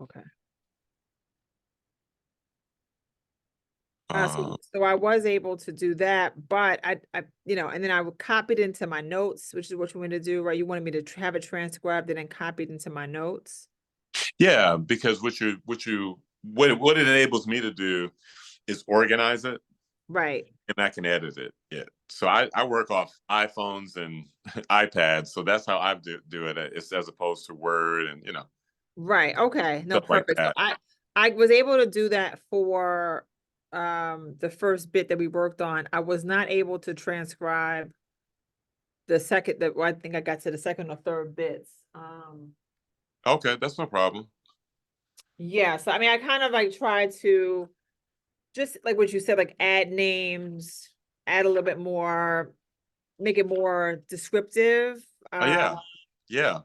Okay. Uh, So I was able to do that, but and then I would copy it into my notes, which is what you want to do, right? You wanted me to have it transcribed and then copied into my notes. yeah, because what it enables me to do is organize it, Right. and I can edit it. Yeah. So I work off iPhones and iPads, so that's how I do it. It's as opposed to Word and Right. Okay. No, stuff like perfect. So that. I was able to do that for the first bit that we worked on. I was not able to transcribe the second that I think I got to the second or third bits. Okay, that's no problem. Yeah, so I mean I kind of like try to just like what you said, like add names, add a little bit more, make it more descriptive. Oh yeah, yeah,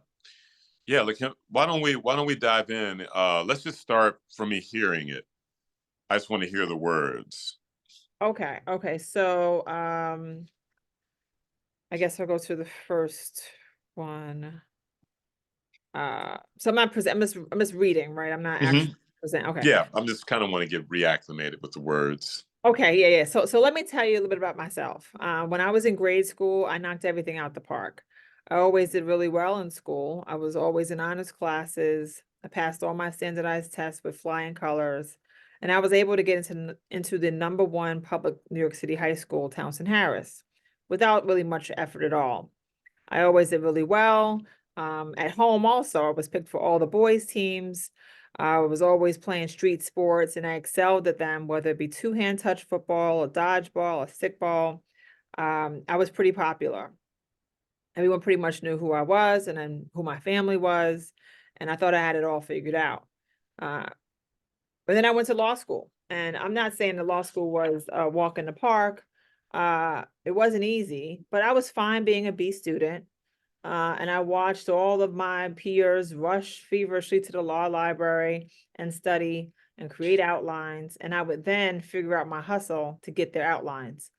yeah. Like, why don't we dive in? Let's just start from me hearing it. I just want to hear the words. Okay, okay. So I guess I'll go to the first one. So I'm not present. I'm just reading, right? I'm not Hmm. actually present. Okay. Yeah, I'm just kind of want to get reacclimated with the words. Okay, yeah, yeah. So let me tell you a little bit about myself. When I was in grade school, I knocked everything out the park. I always did really well in school. I was always in honors classes. I passed all my standardized tests with flying colors, and I was able to get into the number one public New York City high school, Townsend Harris, without really much effort at all. I always did really well. At home also, I was picked for all the boys teams. I was always playing street sports and I excelled at them, whether it be two-hand touch football, or dodgeball, or stickball. I was pretty popular. Everyone pretty much knew who I was and then who my family was, and I thought I had it all figured out. Uh, but then I went to law school, and I'm not saying the law school was a walk in the park. It wasn't easy, but I was fine being a B student. And I watched all of my peers rush feverishly to the law library and study and create outlines. And I would then figure out my hustle to get their outlines.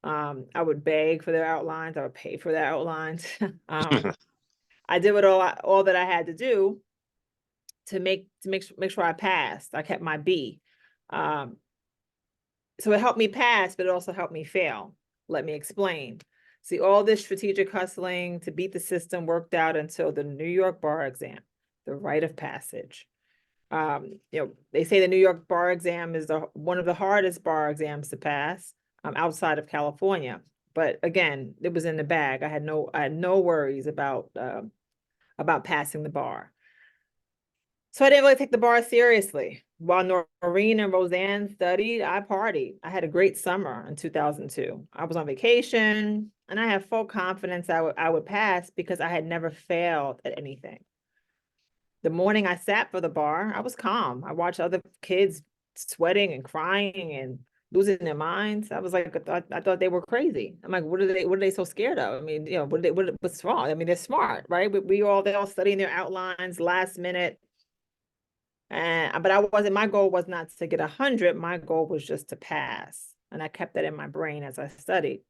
I would beg for their outlines. I would pay for their outlines. I did what all that I had to do to make sure I passed. I kept my B. Um, so it helped me pass, but it also helped me fail. Let me explain. See, all this strategic hustling to beat the system worked out until the New York bar exam, the rite of passage. They say the New York bar exam is one of the hardest bar exams to pass outside of California. But again, it was in the bag. I had no worries about passing the bar. So I didn't really take the bar seriously. While Noreen and Roseanne studied, I partied. I had a great summer in 2002. I was on vacation and I had full confidence I would pass because I had never failed at anything. The morning I sat for the bar, I was calm. I watched other kids sweating and crying and losing their minds. I was like, I thought they were crazy. I'm like, what are they so scared of? I mean, what's wrong? I mean, they're smart, right? They're all studying their outlines last minute. But my goal was not to get 100. My goal was just to pass. And I kept that in my brain as I studied.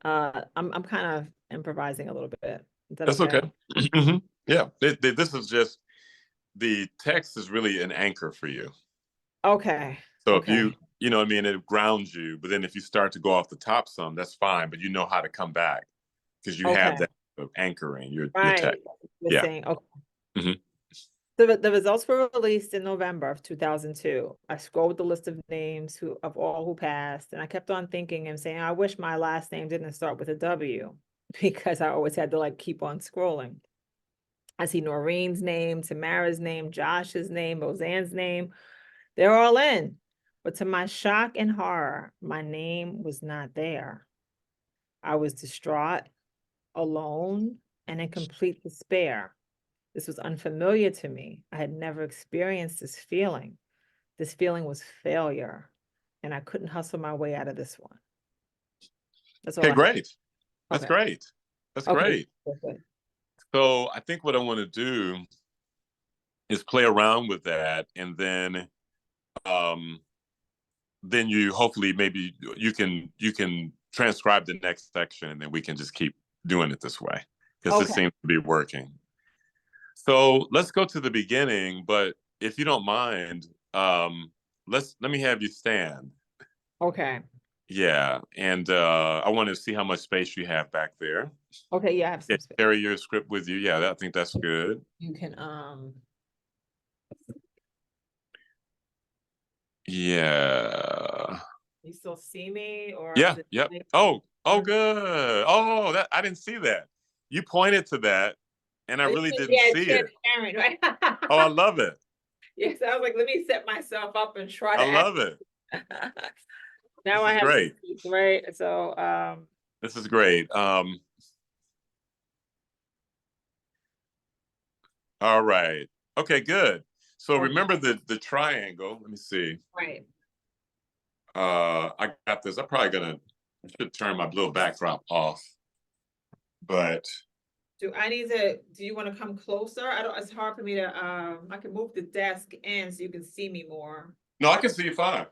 I'm kind of improvising a little bit. Is that That's okay. okay? Hmm. Yeah, this is just the text is really an anchor for you. Okay. So if Okay. you know what I mean, it grounds you. But then if you start to go off the top some, that's fine. But you know how to come back because you have Okay. that of anchoring your text. Right. You're Yeah. saying, okay. Hmm. The results were released in November of 2002. I scrolled the list of names of all who passed, and I kept on thinking and saying, I wish my last name didn't start with a W because I always had to like keep on scrolling. I see Noreen's name, Tamara's name, Josh's name, Roseanne's name. They're all in. But to my shock and horror, my name was not there. I was distraught, alone, and in complete despair. This was unfamiliar to me. I had never experienced this feeling. This feeling was failure, and I couldn't hustle my way out of this one. That's all Okay, I have. great. That's Okay. great. That's Okay. great. Okay. So I think what I want to do is play around with that, and um, then you hopefully maybe you can transcribe the next section, and then we can just keep doing it this way because this Okay. seems to be working. So let's go to the beginning, but if you don't mind, let me have you stand. Okay. Yeah, and I want to see how much space you have back there. Okay, yeah, I have Yeah, some space. carry your script with you. Yeah, I think that's good. You can, Yeah. you still see me or is Yeah, it yep. like, Oh, good. Oh, that I didn't see that. You pointed to that, and I really didn't yeah, see it. transparent, right? Oh, I love it. Yes, I was like, let me set myself up and try I to act. love it. Now This I is have some great. space, right? So, This is great. All right. Okay, good. So okay, remember the triangle. Let me see. right. I got this. I should turn my little backdrop off. But Do you want to come closer? I don't, it's hard for me to, I can move the desk in so you can see me more. no, I can see you fine.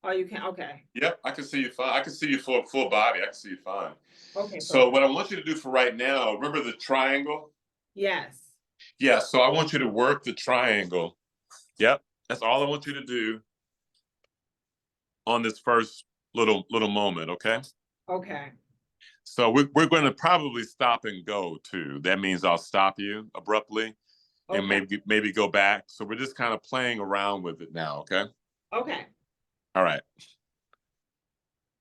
Oh, you can, okay. Yep, I can see you fine. I can see you full body. I can see you fine. Okay, So perfect. what I want you to do for right now, remember the triangle? Yes. Yeah, so I want you to work the triangle. Yep, that's all I want you to do on this first little moment, okay? Okay. So we're going to probably stop and go too. That means I'll stop you abruptly and Okay. maybe go back. So we're just kind of playing around with it now, okay? Okay. All right.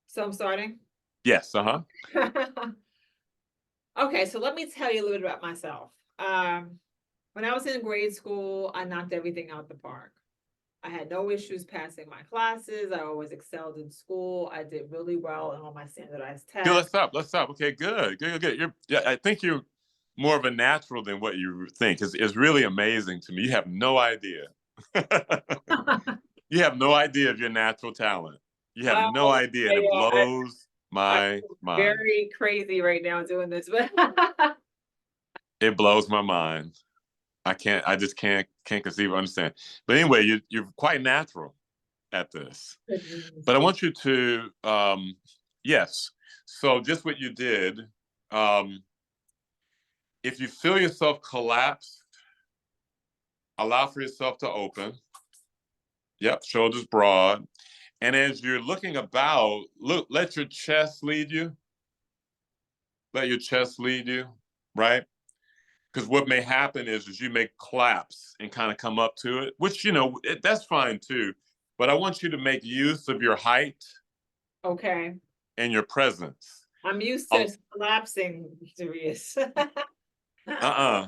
So I'm starting. Yes, uh-huh. Okay, so let me tell you a little bit about myself. When I was in grade school, I knocked everything out the park. I had no issues passing my classes. I always excelled in school. I did really well in all my standardized Good, tests. let's stop. Okay, good. Yeah, I think you're more of a natural than what you think. It's really amazing to me. You have no idea. You have no idea of your natural talent. You have no idea, and it I, blows I'm my mind. very crazy right now doing this, but It blows my mind. I just can't conceive or understand. But anyway, you're quite natural at this. But I want you to yes. So just what you did, um, if you feel yourself collapse, allow for yourself to open. Yep, shoulders broad. And as you're looking about, let your chest lead you. Let your chest lead you, right? Because what may happen is you may collapse and kind of come up to it, which that's fine too. But I want you to make use of your height okay. and your presence. I'm used Uh to collapsing, Darius. uh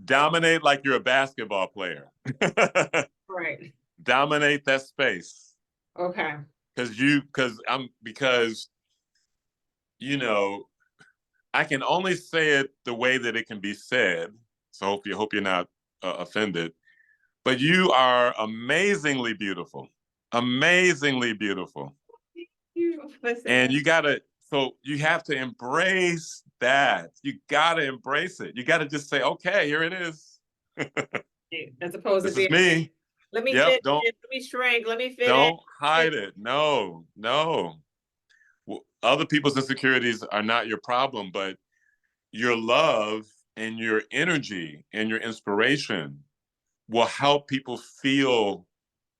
Dominate like you're a basketball player. Right. Dominate that space. Okay. Because you know I can only say it the way that it can be said. So hope you're not offended. But you are amazingly beautiful, amazingly beautiful, You listen. and you have to embrace that. You gotta embrace it. You gotta just say, okay, here it is. As opposed to This is being, me. let me Yep. fit in, let me shrink, let me fit in. Don't hide it. No, no. Other people's insecurities are not your problem, but your love and your energy and your inspiration will help people feel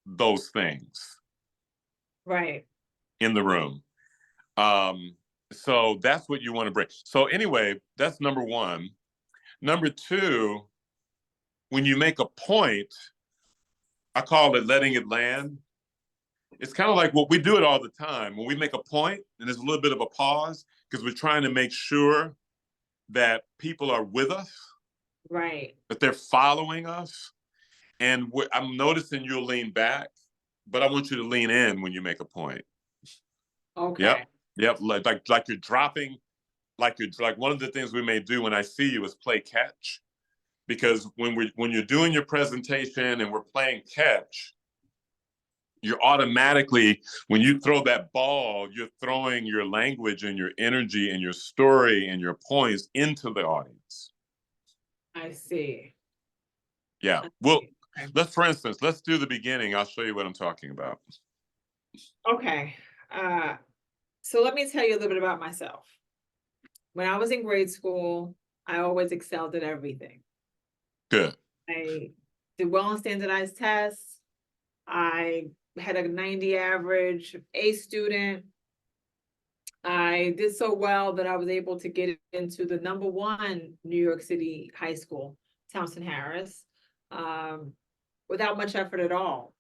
those things Right. in the room. Um, so that's what you want to bring. So anyway, that's number one. Number two, when you make a point, I call it letting it land. It's kind of like what we do it all the time. When we make a point and there's a little bit of a pause because we're trying to make sure that people are with us, Right. that they're following us. And I'm noticing you'll lean back, but I want you to lean in when you make a point. Okay. Yep. Yep. Like you're dropping, like one of the things we may do when I see you is play catch. Because when you're doing your presentation and we're playing catch, you're automatically, when you throw that ball, you're throwing your language and your energy and your story and your points into the audience. I see. Yeah. I Well, see. Okay. for instance, let's do the beginning. I'll show you what I'm talking about. Okay. So let me tell you a little bit about myself. When I was in grade school, I always excelled at everything. Good. I did well on standardized tests. I had a 90 average, A student. I did so well that I was able to get into the #1 New York City high school, Townsend Harris, without much effort at all.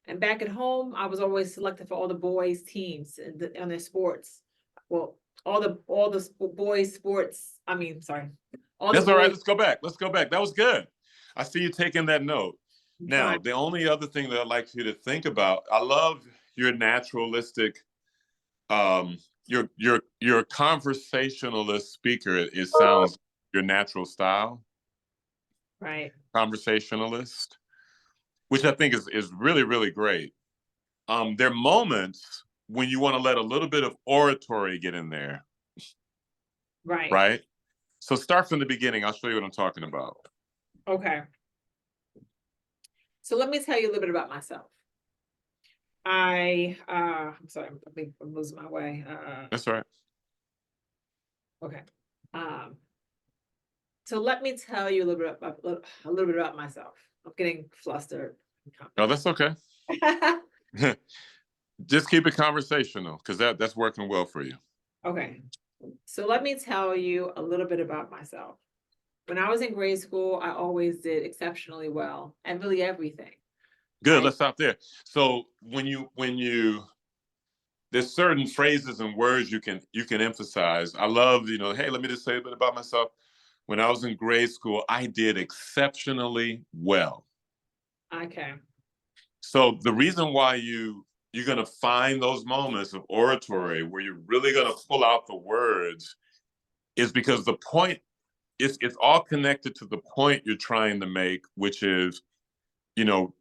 And back at home, I was always selected for all the boys' teams and their sports. Well, boys' sports. I mean, sorry, all the That's all right. boys. Let's go back. Let's go back. That was good. I see you taking that note. Now, Fine. the only other thing that I'd like you to think about, I love your naturalistic, um, your conversationalist speaker. It sounds your natural style, Right. conversationalist, which I think is really, really great. There are moments when you want to let a little bit of oratory get in there, Right. right? So start from the beginning. I'll show you what I'm talking about. Okay. So let me tell you a little bit about myself. I'm sorry, I'm losing my way. That's all right. Okay. Um, so let me tell you a little bit about myself. I'm getting flustered. Oh, that's okay. Just keep it conversational because that's working well for you. Okay. So let me tell you a little bit about myself. When I was in grade school, I always did exceptionally well at really everything. Good. Let's stop there. So when you there's certain phrases and words you can emphasize. I love, hey, let me just say a bit about myself. When I was in grade school, I did exceptionally well. Okay. So the reason why you're going to find those moments of oratory where you're really going to pull out the words is because the point it's all connected to the point you're trying to make, which is,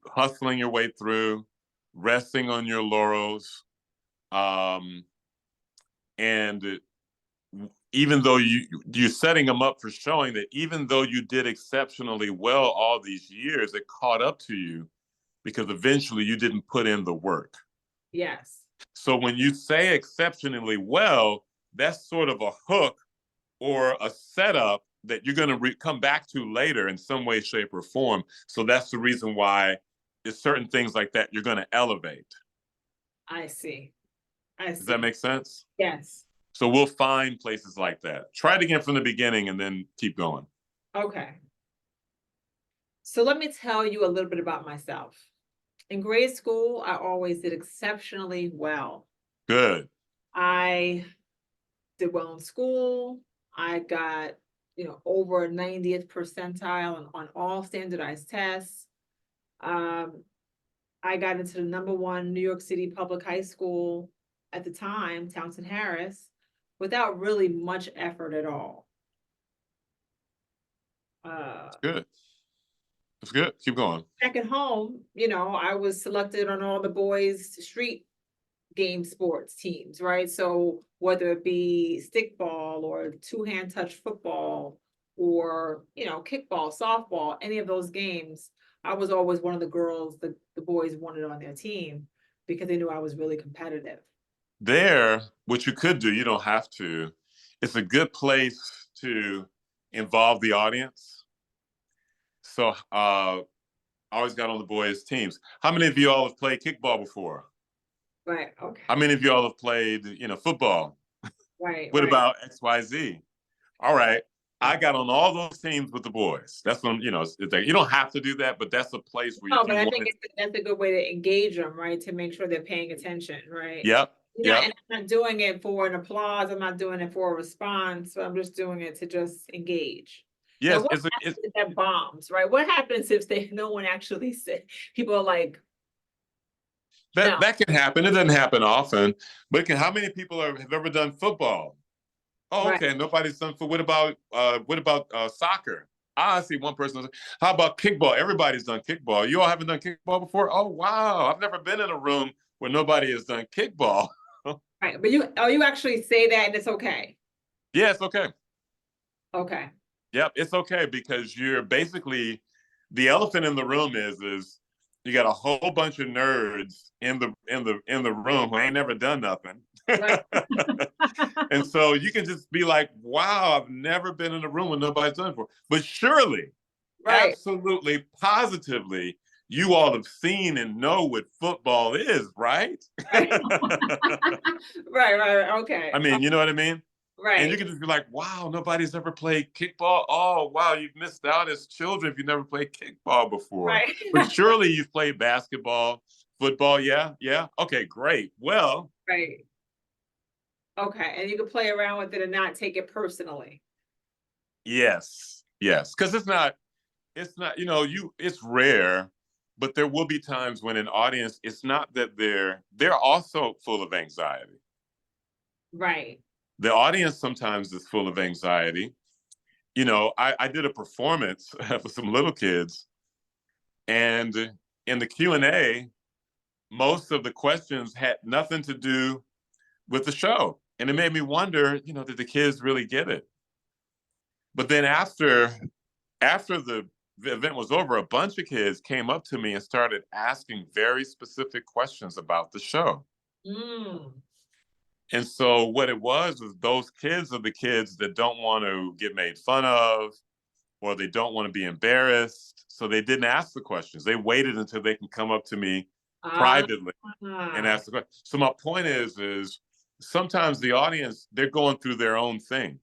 hustling your way through, resting on your laurels, and even though you're setting them up for showing that even though you did exceptionally well all these years, it caught up to you because eventually you didn't put in the work. Yes. So when you say exceptionally well, that's sort of a hook or a setup that you're going to come back to later in some way, shape, or form. So that's the reason why it's certain things like that you're going to elevate. I see. I Does that see. make sense? Yes. So we'll find places like that. Try it again from the beginning and then keep going. Okay. So let me tell you a little bit about myself. In grade school, I always did exceptionally well. Good. I did well in school. I got, over a 90th percentile on all standardized tests. I got into the #1 New York City public high school at the time, Townsend Harris, without really much effort at all. That's good. That's good. Keep going. Back at home, I was selected on all the boys' street game sports teams, right? So whether it be stickball or two-hand touch football or, kickball, softball, any of those games, I was always one of the girls the boys wanted on their team because they knew I was really competitive. There, what you could do, you don't have to. It's a good place to involve the audience. So I always got on the boys' teams. How many of you all have played kickball before? Right. Okay. How many of you all have played, football? Right. What Right. about XYZ? All right. I got on all those teams with the boys. That's when, it's like, you don't have to do that, but that's a place where No, if but you I want think it. that's a good way to engage them, right? To make sure they're paying attention, right? Yep. Yep. And I'm not doing it for an applause. I'm not doing it for a response. I'm just doing it to just engage. Now, Yes. what happens if that bombs, right? What happens if no one actually said, people are like, no, that can happen. It doesn't happen often, but how many people have ever done football? Oh, right? okay. Nobody's done for. What about soccer? I see one person. How about kickball? Everybody's done kickball. You all haven't done kickball before? Oh wow! I've never been in a room where nobody has done kickball. Right. But you actually say that and it's okay. Yeah, it's okay. Okay. Yep, it's okay because you're basically the elephant in the room is you got a whole bunch of nerds in the room who ain't never done nothing. Right. And so you can just be like, wow, I've never been in a room with nobody's done it before. But surely Right. absolutely, positively, you all have seen and know what football is, right? Right. Right. Okay. I mean, you know what I mean? And you Right. can just be like, wow, nobody's ever played kickball. Oh, wow, you've missed out as children if you've never played kickball before. Right. But surely you've played basketball, football. Yeah, yeah. Okay, great. Well, Right. Okay. And you can play around with it and not take it personally. yes, yes. Because it's not, it's rare, but there will be times when an audience, it's not that they're also full of anxiety. Right. The audience sometimes is full of anxiety. I did a performance for some little kids, and in the Q&A, most of the questions had nothing to do with the show. And it made me wonder, did the kids really get it? But then after the event was over, a bunch of kids came up to me and started asking very specific questions about the show. Mm. And so what it was those kids are the kids that don't want to get made fun of, or they don't want to be embarrassed. So they didn't ask the questions. They waited until they can come up to me Ah. privately and ask the question. So my point is sometimes the audience, they're going through their own thing.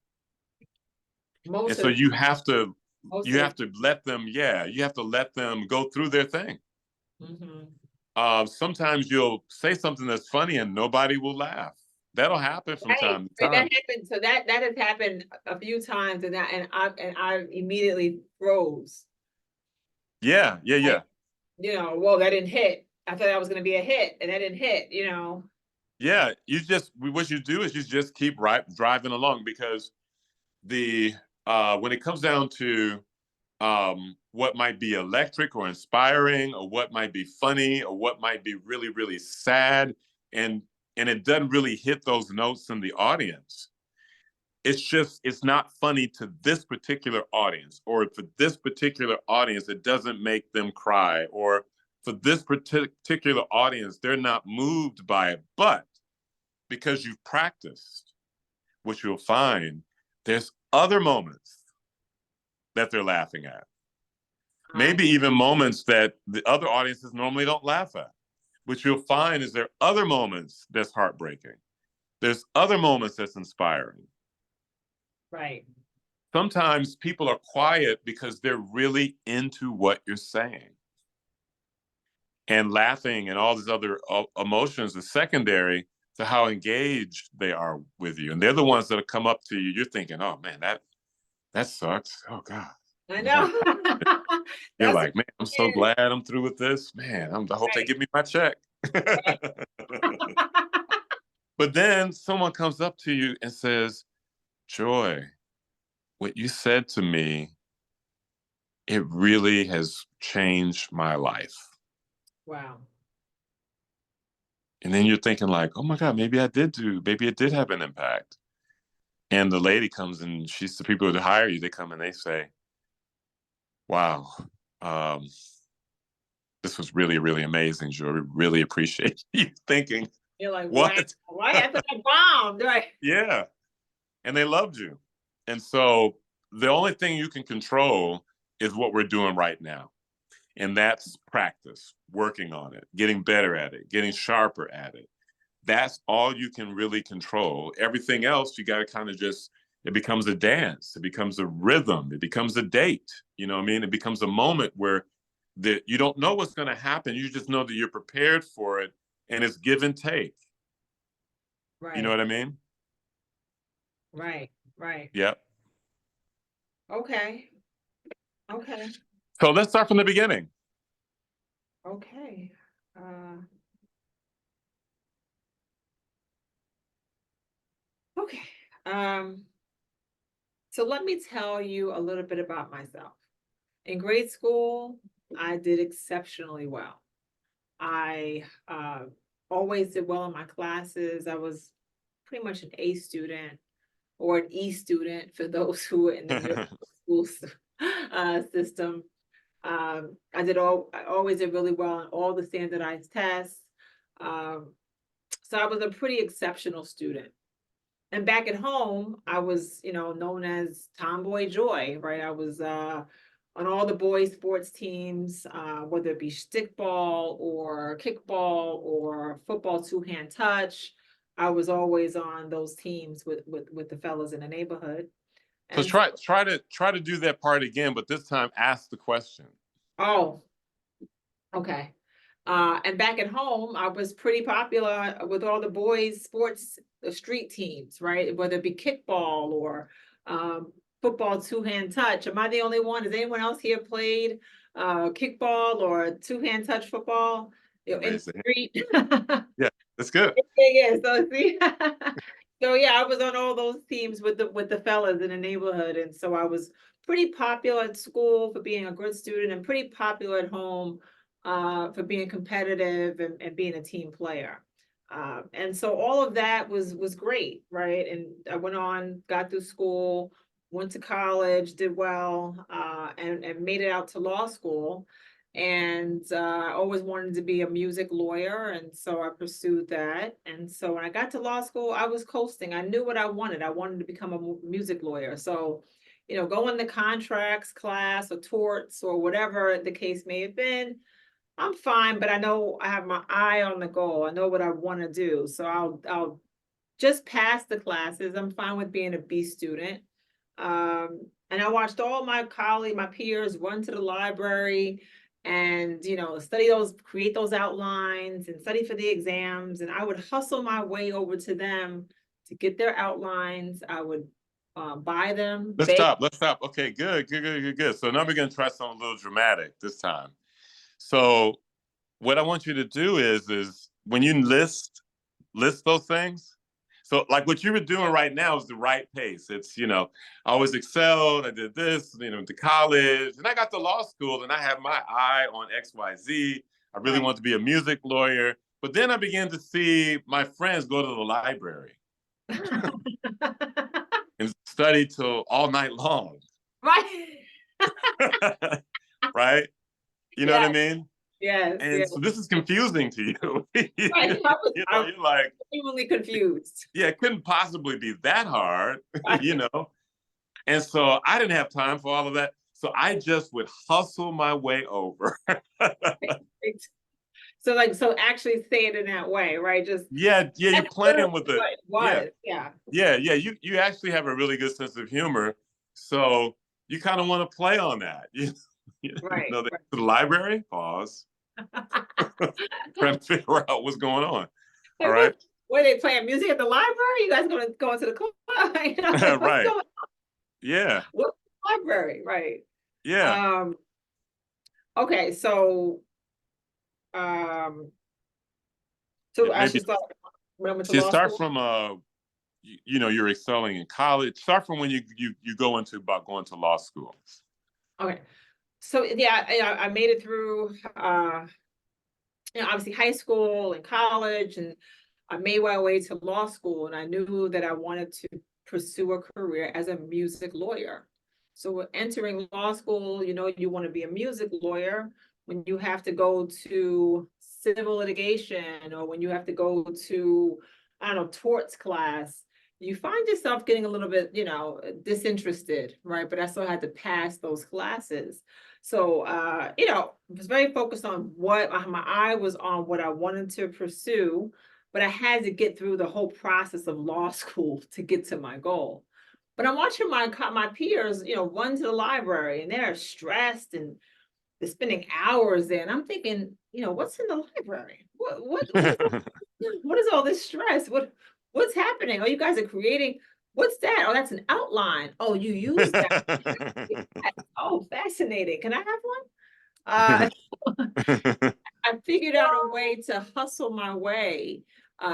And Most so of most you of have to let them, yeah, you have to let them go through their thing. mm-hmm. Sometimes you'll say something that's funny and nobody will laugh. That'll happen from Right. time to Right. That time. happened. So that has happened a few times, and I immediately froze. Yeah, yeah, Like, yeah. well, that didn't hit. I thought that was going to be a hit, and that didn't hit. Yeah, what you do is you just keep driving along, because the when it comes down to what might be electric or inspiring, or what might be funny, or what might be really, really sad, and it doesn't really hit those notes in the audience. It's not funny to this particular audience, or for this particular audience, it doesn't make them cry, or for this particular audience, they're not moved by it. But because you've practiced, what you'll find, there's other moments that they're laughing at. I Maybe even moments that the other audiences normally don't laugh at. What you'll find is there are other moments that's heartbreaking. There's other moments that's inspiring. right. Sometimes people are quiet because they're really into what you're saying. And laughing and all these other emotions are secondary to how engaged they are with you. And they're the ones that come up to you. You're thinking, oh man, that sucks. Oh God. I You're like, know. you're That's like, man, I'm so it. glad I'm through with this. Man, I hope they Right. give me my check. Right. But then someone comes up to you and says, Joy, what you said to me, it really has changed my life. Wow. And then you're thinking like, oh my God, maybe it did have an impact. And the lady comes and she's the people who hire you, they come and they say, wow, um, this was really, really amazing, Joy. We really appreciate you thinking, You're like, wow, what? right? I thought I bombed, right? Yeah. And they loved you. And so the only thing you can control is what we're doing right now. And that's practice, working on it, getting better at it, getting sharper at it. That's all you can really control. Everything else, you got to kind of it becomes a dance, it becomes a rhythm, it becomes a date. You know what I mean? It becomes a moment where you don't know what's going to happen. You just know that you're prepared for it, and it's give and take. You know Right. what I mean? Right. Right. Yep. Okay. Okay. So let's start from the beginning. Okay. Uh, okay. Um, so let me tell you a little bit about myself. In grade school, I did exceptionally well. I always did well in my classes. I was pretty much an A student or an E student for those who were in the middle school system. I always did really well on all the standardized tests. Um, so I was a pretty exceptional student. And back at home, I was, known as Tomboy Joy, right? I was on all the boys sports teams, whether it be stickball or kickball or football two-hand touch. I was always on those teams with the fellas in the neighborhood. So And try to do that part again, but this time ask the question. oh, okay. And back at home, I was pretty popular with all the boys sports street teams, right? Whether it be kickball or football two-hand touch. Am I the only one? Has anyone else here played kickball or two-hand touch football? You know, in the Raise the hand. street. Yeah, that's good. Yeah, so see, so yeah, I was on all those teams with the fellas in the neighborhood, and so I was pretty popular at school for being a good student, and pretty popular at home for being competitive and being a team player. And so all of that was great, right? And I went on, got through school, went to college, did well, and made it out to law school. And I always wanted to be a music lawyer, and so I pursued that. And so when I got to law school, I was coasting. I knew what I wanted. I wanted to become a music lawyer. So, you know, going the contracts class or torts or whatever the case may have been, I'm fine, but I know I have my eye on the goal. I know what I want to do. So I'll just pass the classes. I'm fine with being a B student. And I watched all my colleagues, my peers run to the library and, you know, study those, create those outlines and study for the exams. And I would hustle my way over to them to get their outlines. I would buy them, Let's beg. stop. Let's stop. Okay, good. So now we're gonna try something a little dramatic this time. So what I want you to do is when you list those things. So like what you were doing right now is the right pace. It's, you know, I always excelled. I did this, you know, to college, and I got to law school, and I had my eye on XYZ. I really Right. wanted to be a music lawyer. But then I began to see my friends go to the library and study till all night long. Right. Right? You know what I Yes, mean? yes, And yes. so this is confusing to you. Right. I was You're like, genuinely confused. yeah, it couldn't possibly be that hard, you Right. know? And so I didn't have time for all of that. So I just would hustle my way over. So like, so actually say it in that way, right? Just Yeah, you're that's literally playing with the what it yeah, was. Yeah. yeah. You actually have a really good sense of humor. So you kind of want to play on that. You Right. know, to the library, pause, trying to figure out what's going on. All Like right. what? Were they playing music at the library? You guys gonna go into the club? You know, like what's Right. going Yeah. What library? Right. Yeah. Um, okay, um, so I Maybe should start when I went to see law start school. from you know, you're excelling in college. Start from when you go into about going to law school. Okay. So yeah, I made it through you know, obviously high school and college, and I made my way to law school, and I knew that I wanted to pursue a career as a music lawyer. So entering law school, you know, you want to be a music lawyer when you have to go to civil litigation or when you have to go to, I don't know, torts class, you find yourself getting a little bit, you know, disinterested, right? But I still had to pass those classes. So, you know, was very focused on what my eye was on what I wanted to pursue, but I had to get through the whole process of law school to get to my goal. But I'm watching my peers, you know, run to the library and they're stressed and they're spending hours there. And I'm thinking, you know, what's in the library? What is all this stress? What's happening? Oh, you guys are creating. What's that? Oh, that's an outline. Oh, you use that. Oh, fascinating. Can I have one? I figured out a way to hustle my way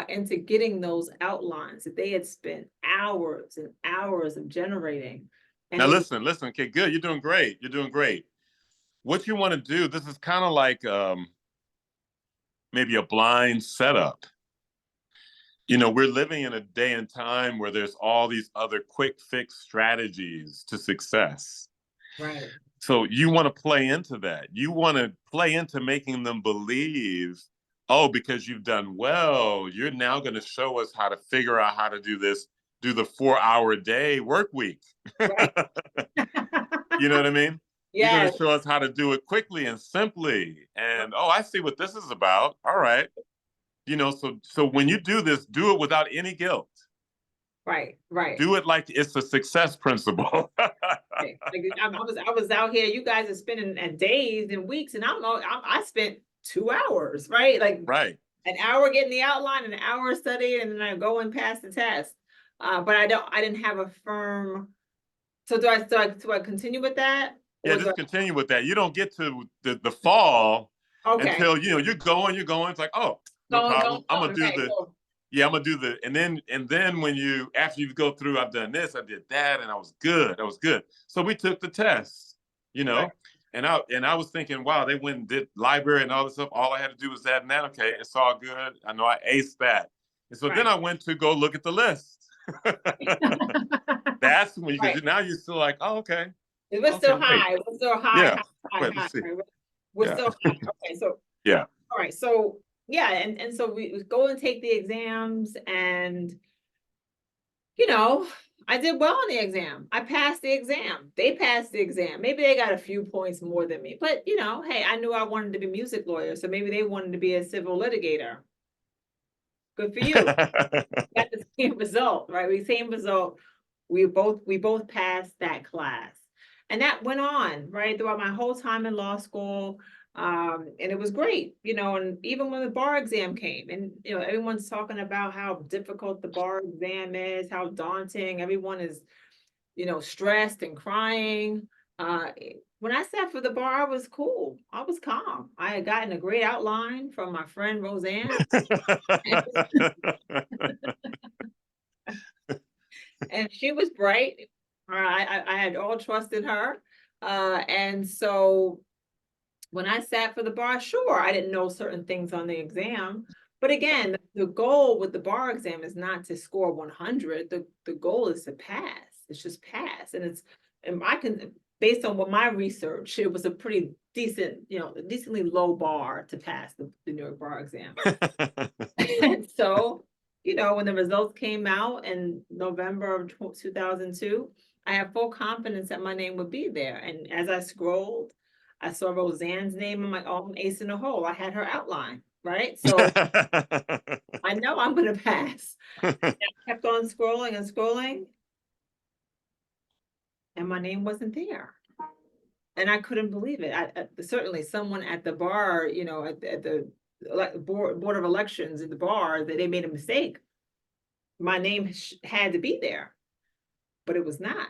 into getting those outlines that they had spent hours and hours of generating. And Now it was listen. Okay, good. You're doing great. You're doing great. What you want to do? This is kind of like maybe a blind setup. You know, we're living in a day and time where there's all these other quick fix strategies to success. right. So you want to play into that. You want to play into making them believe, oh, because you've done well, you're now going to show us how to figure out how to do this, do the 4 hour day work week. Right. You know what I mean? You're going Yes, to show us how to do it quickly and simply. And oh, I see what this is about. All right. So when you do this, do it without any guilt. right, right. Do it like it's a success principle. Right. Like I was out here. You guys are spending days and weeks, and I spent 2 hours, right? Like Right. an hour getting the outline, an hour studying, and then I go and pass the test. But I didn't have a firm. So do I continue with that, Yeah, or do just continue with that. You don't get to the fall I? Okay, until you're going. It's like, oh, no problem. I'm gonna do right. the So, yeah, I'm gonna do the and then when you after you go through, I've done this, I did that, and I was good. I was good. So we took the test, you right, know, and I was thinking, wow, they went and did library and all this stuff. All I had to do was that and that. Okay, it's all good. I know I aced that. And so then right, I went to go look at the list. That's when you right. because now you're still like, oh, okay, It was okay, still great. high. It was still high, Yeah. high, high, Wait, high. let's see. Right? We're Yeah. still high. Okay, so Yeah. all right, so yeah, and so we go and take the exams, and you know, I did well on the exam. I passed the exam. They passed the exam. Maybe they got a few points more than me, but hey, I knew I wanted to be a music lawyer, so maybe they wanted to be a civil litigator. Good for you. Got the same result, right? Same result. We both passed that class. And that went on, right, throughout my whole time in law school. And it was great, and even when the bar exam came, and everyone's talking about how difficult the bar exam is, how daunting, everyone is, stressed and crying. Uh, when I sat for the bar, I was cool. I was calm. I had gotten a great outline from my friend Roseanne. And she was bright. I had all trust in her. And so when I sat for the bar, sure, I didn't know certain things on the exam. But again, the goal with the bar exam is not to score 100. The goal is to pass. It's just pass. And I can, based on what my research, it was a pretty decent, decently low bar to pass the New York bar exam. And so, when the results came out in November of 2002, I had full confidence that my name would be there. And as I scrolled, I saw Roseanne's name. I'm like, oh, I'm ace in the hole. I had her outline, right? So I know I'm going to pass. I kept on scrolling and scrolling, and my name wasn't there. And I couldn't believe it. Certainly someone at the bar, at the board of elections at the bar, that they made a mistake. My name had to be there, but it was not.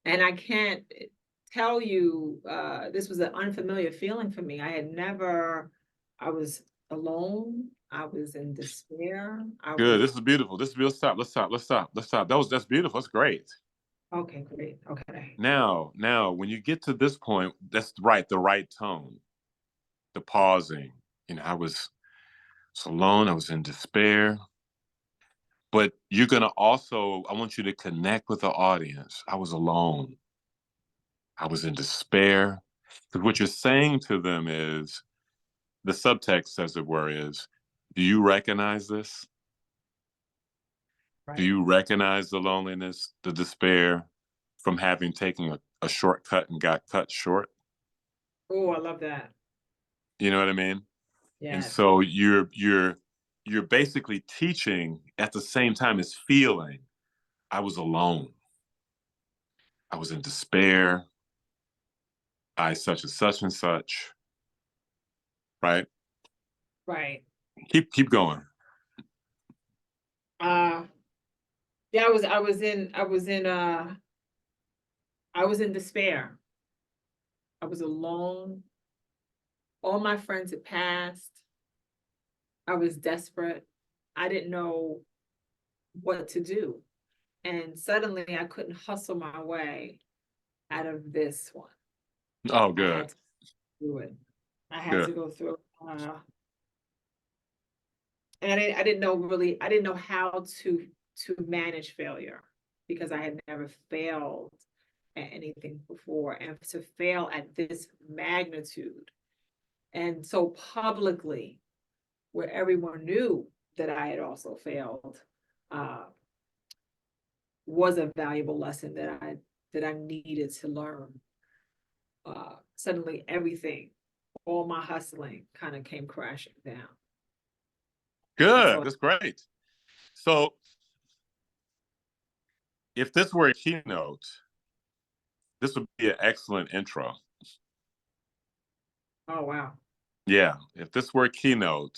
And I can't tell you, this was an unfamiliar feeling for me. I was alone. I was in despair. Good. This is beautiful. This is real. Stop. Let's stop. Let's stop. Let's stop. That's beautiful. That's great. Okay, great. Okay. Now, when you get to this point, that's right. The right tone, the pausing. I was alone. I was in despair. But you're gonna also. I want you to connect with the audience. I was alone. I was in despair. Because what you're saying to them is the subtext, as it were, is, do you recognize this? Do Right. you recognize the loneliness, the despair from having taken a shortcut and got cut short? Oh, I love that. You know what I mean? And Yes. so you're basically teaching at the same time as feeling. I was alone. I was in despair. I such and such and such. Right? Right. Keep going. Uh, yeah, I was in despair. I was alone. All my friends had passed. I was desperate. I didn't know what to do. And suddenly I couldn't hustle my way out of this one. Oh, I good. had to do it. I had Good. to go through. And I didn't know how to manage failure, because I had never failed at anything before, and to fail at this magnitude and so publicly, where everyone knew that I had also failed, uh, was a valuable lesson that I needed to learn. suddenly everything, all my hustling kind of came crashing down. That's Good. all. That's great. So if this were a keynote, this would be an excellent intro. Oh, wow. Yeah. If this were a keynote,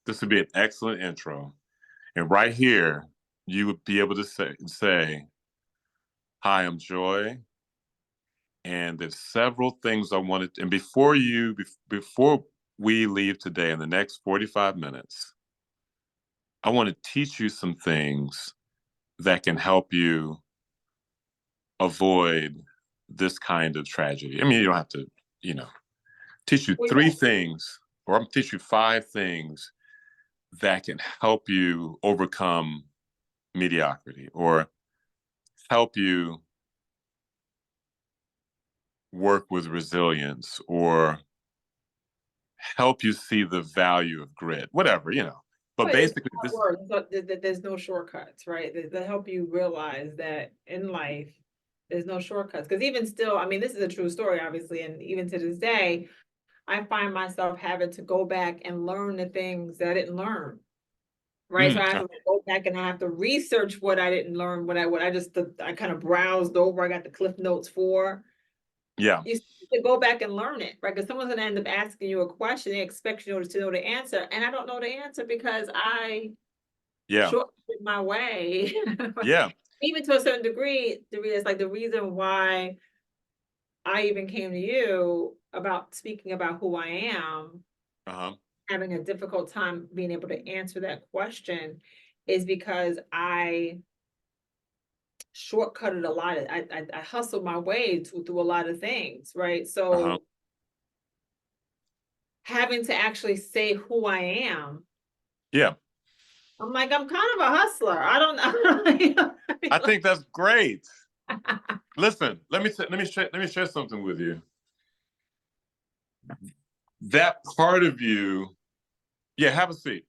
this would be an excellent intro. And right here, you would be able to say, hi, I'm Joy. And there's several things I wanted. And before we leave today in the next 45 minutes, I want to teach you some things that can help you avoid this kind of tragedy. I mean, you don't have to, you know, teach you Well, three things, or I'm gonna teach you 5 things that can help you overcome mediocrity or help you work with resilience or help you see the value of grit, whatever, you know. But but it's basically, hard this, work, but there's no shortcuts, right? That help you realize that in life, there's no shortcuts. Because even still, I mean, this is a true story, obviously, and even to this day, I find myself having to go back and learn the things that I didn't learn. Right. So I have to go back and I have to research what I didn't learn, I kind of browsed over, I got the Cliff Notes for. yeah, You still have to go back and learn it, right? Because someone's gonna end up asking you a question, they expect you to know the answer, and I don't know the answer because I yeah, shortcut my way. yeah, Even to a certain degree, it's like the reason why I even came to you about speaking about who I am, uh-huh, having a difficult time being able to answer that question is because I shortcutted a lot of I hustled my way through a lot of things, right? uh-huh, So having to actually say who I am, yeah. I'm like, I'm kind of a hustler. I don't know. You know, I mean, I think that's great. Listen, let me share something with you. That part of you, yeah, have a seat.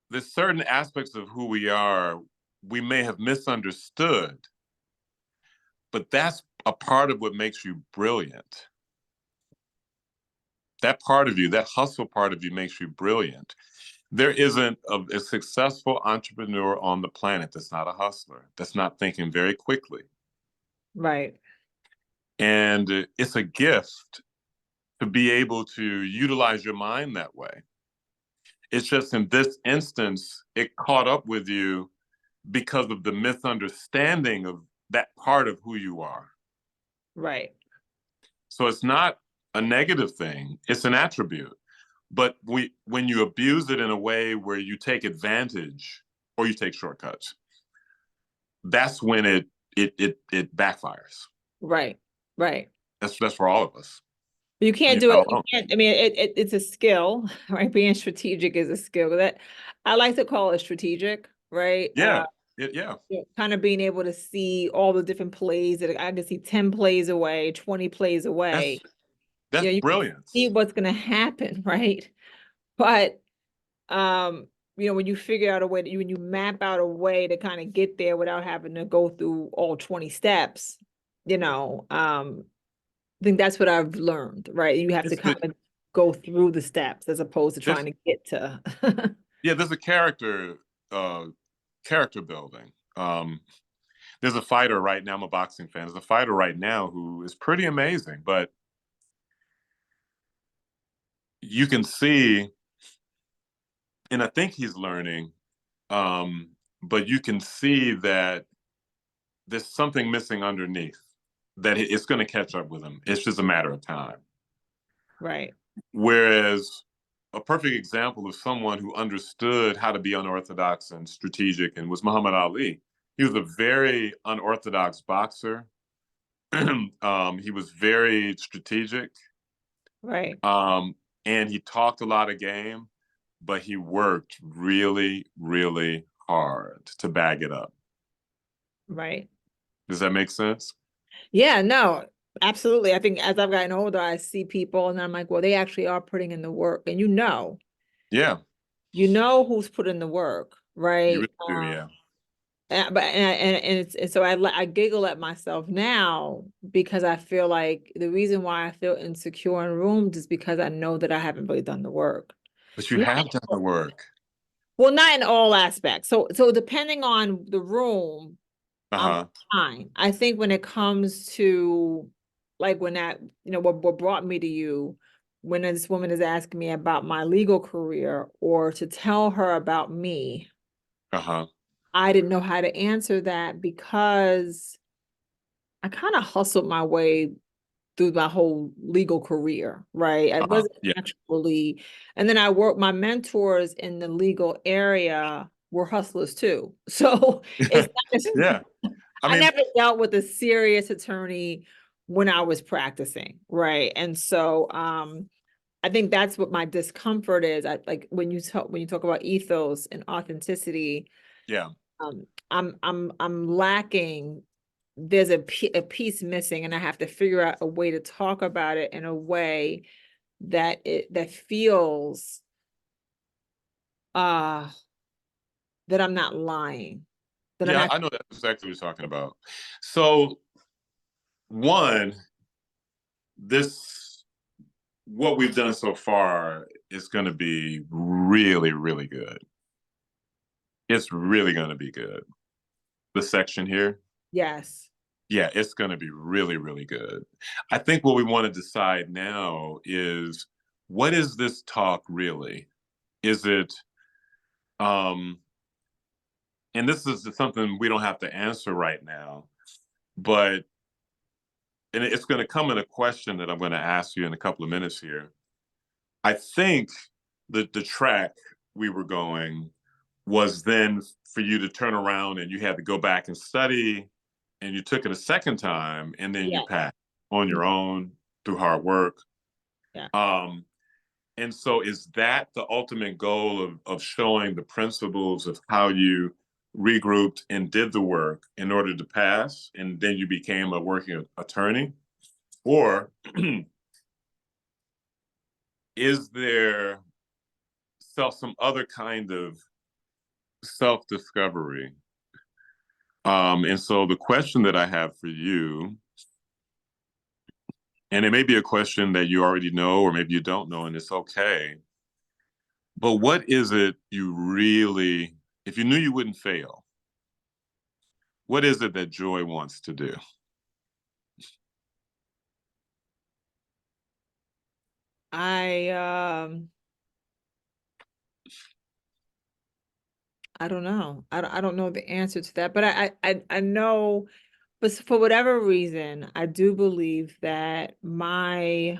There's certain aspects of who we are we may have misunderstood, but that's a part of what makes you brilliant. That part of you, that hustle part of you makes you brilliant. There isn't a successful entrepreneur on the planet that's not a hustler, that's not thinking very quickly. right, And it's a gift to be able to utilize your mind that way. It's just in this instance, it caught up with you because of the misunderstanding of that part of who you are. right, So it's not a negative thing, it's an attribute. But when you abuse it in a way where you take advantage or you take shortcuts, that's when it backfires. right, right. That's for all of us. You can't You're do it. not You alone. can't. I mean, it's a skill, right? Being strategic is a skill that I like to call it strategic, right? Yeah, yeah. Yeah, kind of being able to see all the different plays that I can see 10 plays away, 20 plays That's away. that's You can see brilliance. what's going to happen, right? But when you figure out a way when you map out a way to kind of get there without having to go through all 20 steps, I think that's what I've learned, right? You have to It's kind the of go through the steps as opposed to trying this to get to. yeah. There's a character building. There's a fighter right now. I'm a boxing fan. There's a fighter right now who is pretty amazing, but you can see, and I think he's learning. But you can see that there's something missing underneath. That it's going to catch up with him. It's just a matter of time. Right. Whereas a perfect example of someone who understood how to be unorthodox and strategic and was Muhammad Ali. He was a very unorthodox boxer. He was very strategic, Right. um, and he talked a lot of game, but he worked really, really hard to bag it up. Right. Does that make sense? Yeah, no, absolutely. I think as I've gotten older, I see people and I'm like, well, they actually are putting in the work. And Yeah, you know who's put in the work, you right? really do. Yeah, I giggle at myself now because I feel like the reason why I feel insecure in rooms is because I know that I haven't really done the work. But you Not, have done the work. well, not in all aspects. So depending on the room, I'm Uh-huh. fine. I think when it comes to like when that, what brought me to you, when this woman is asking me about my legal career or to tell her about me, Uh-huh. I didn't know how to answer that because I kind of hustled my way through my whole legal career, right? I Uh-huh. wasn't Yeah. actually, and then my mentors in the legal area were hustlers too. So it's not, Yeah. I I mean, never dealt with a serious attorney when I was practicing, right? And so I think that's what my discomfort is. I like when you talk about ethos and authenticity, yeah. I'm lacking. There's a piece missing, and I have to figure out a way to talk about it in a way that feels uh that I'm not lying, that I'm Yeah, actually. I know that's exactly what you're talking about. So one, this what we've done so far is going to be really, really good. It's really going to be good. The section here, Yes. yeah, it's going to be really, really good. I think what we want to decide now is what is this talk really? Is it, um, and this is something we don't have to answer right now, but, and it's going to come in a question that I'm going to ask you in a couple of minutes here. I think the track we were going was then for you to turn around and you had to go back and study and you took it a second time and then you Yeah. passed on your own through hard work. Yeah. Um, and so is that the ultimate goal of showing the principles of how you regrouped and did the work in order to pass and then you became a working attorney? Or is there some other kind of self-discovery? And so the question that I have for you, and it may be a question that you already know, or maybe you don't know, and it's okay. But what is it you really, if you knew you wouldn't fail, what is it that Joy wants to do? I um I don't know. I don't know the answer to that, but I know, but for whatever reason, I do believe that my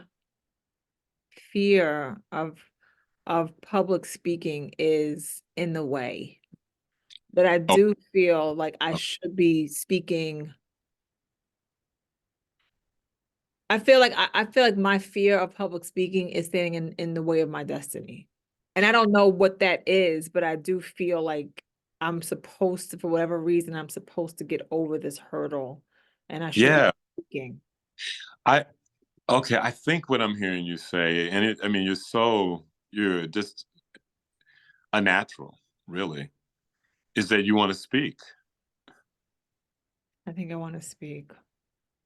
fear of public speaking is in the way. That I Oh, do feel like I should be speaking. I feel like my fear of public speaking is standing in the way of my destiny. And I don't know what that is, but I do feel like I'm supposed to, for whatever reason, I'm supposed to get over this hurdle and I should be yeah. speaking. I okay. I think what I'm hearing you say, and I mean, you're just a natural, really, is that you want to speak. I think I want to speak.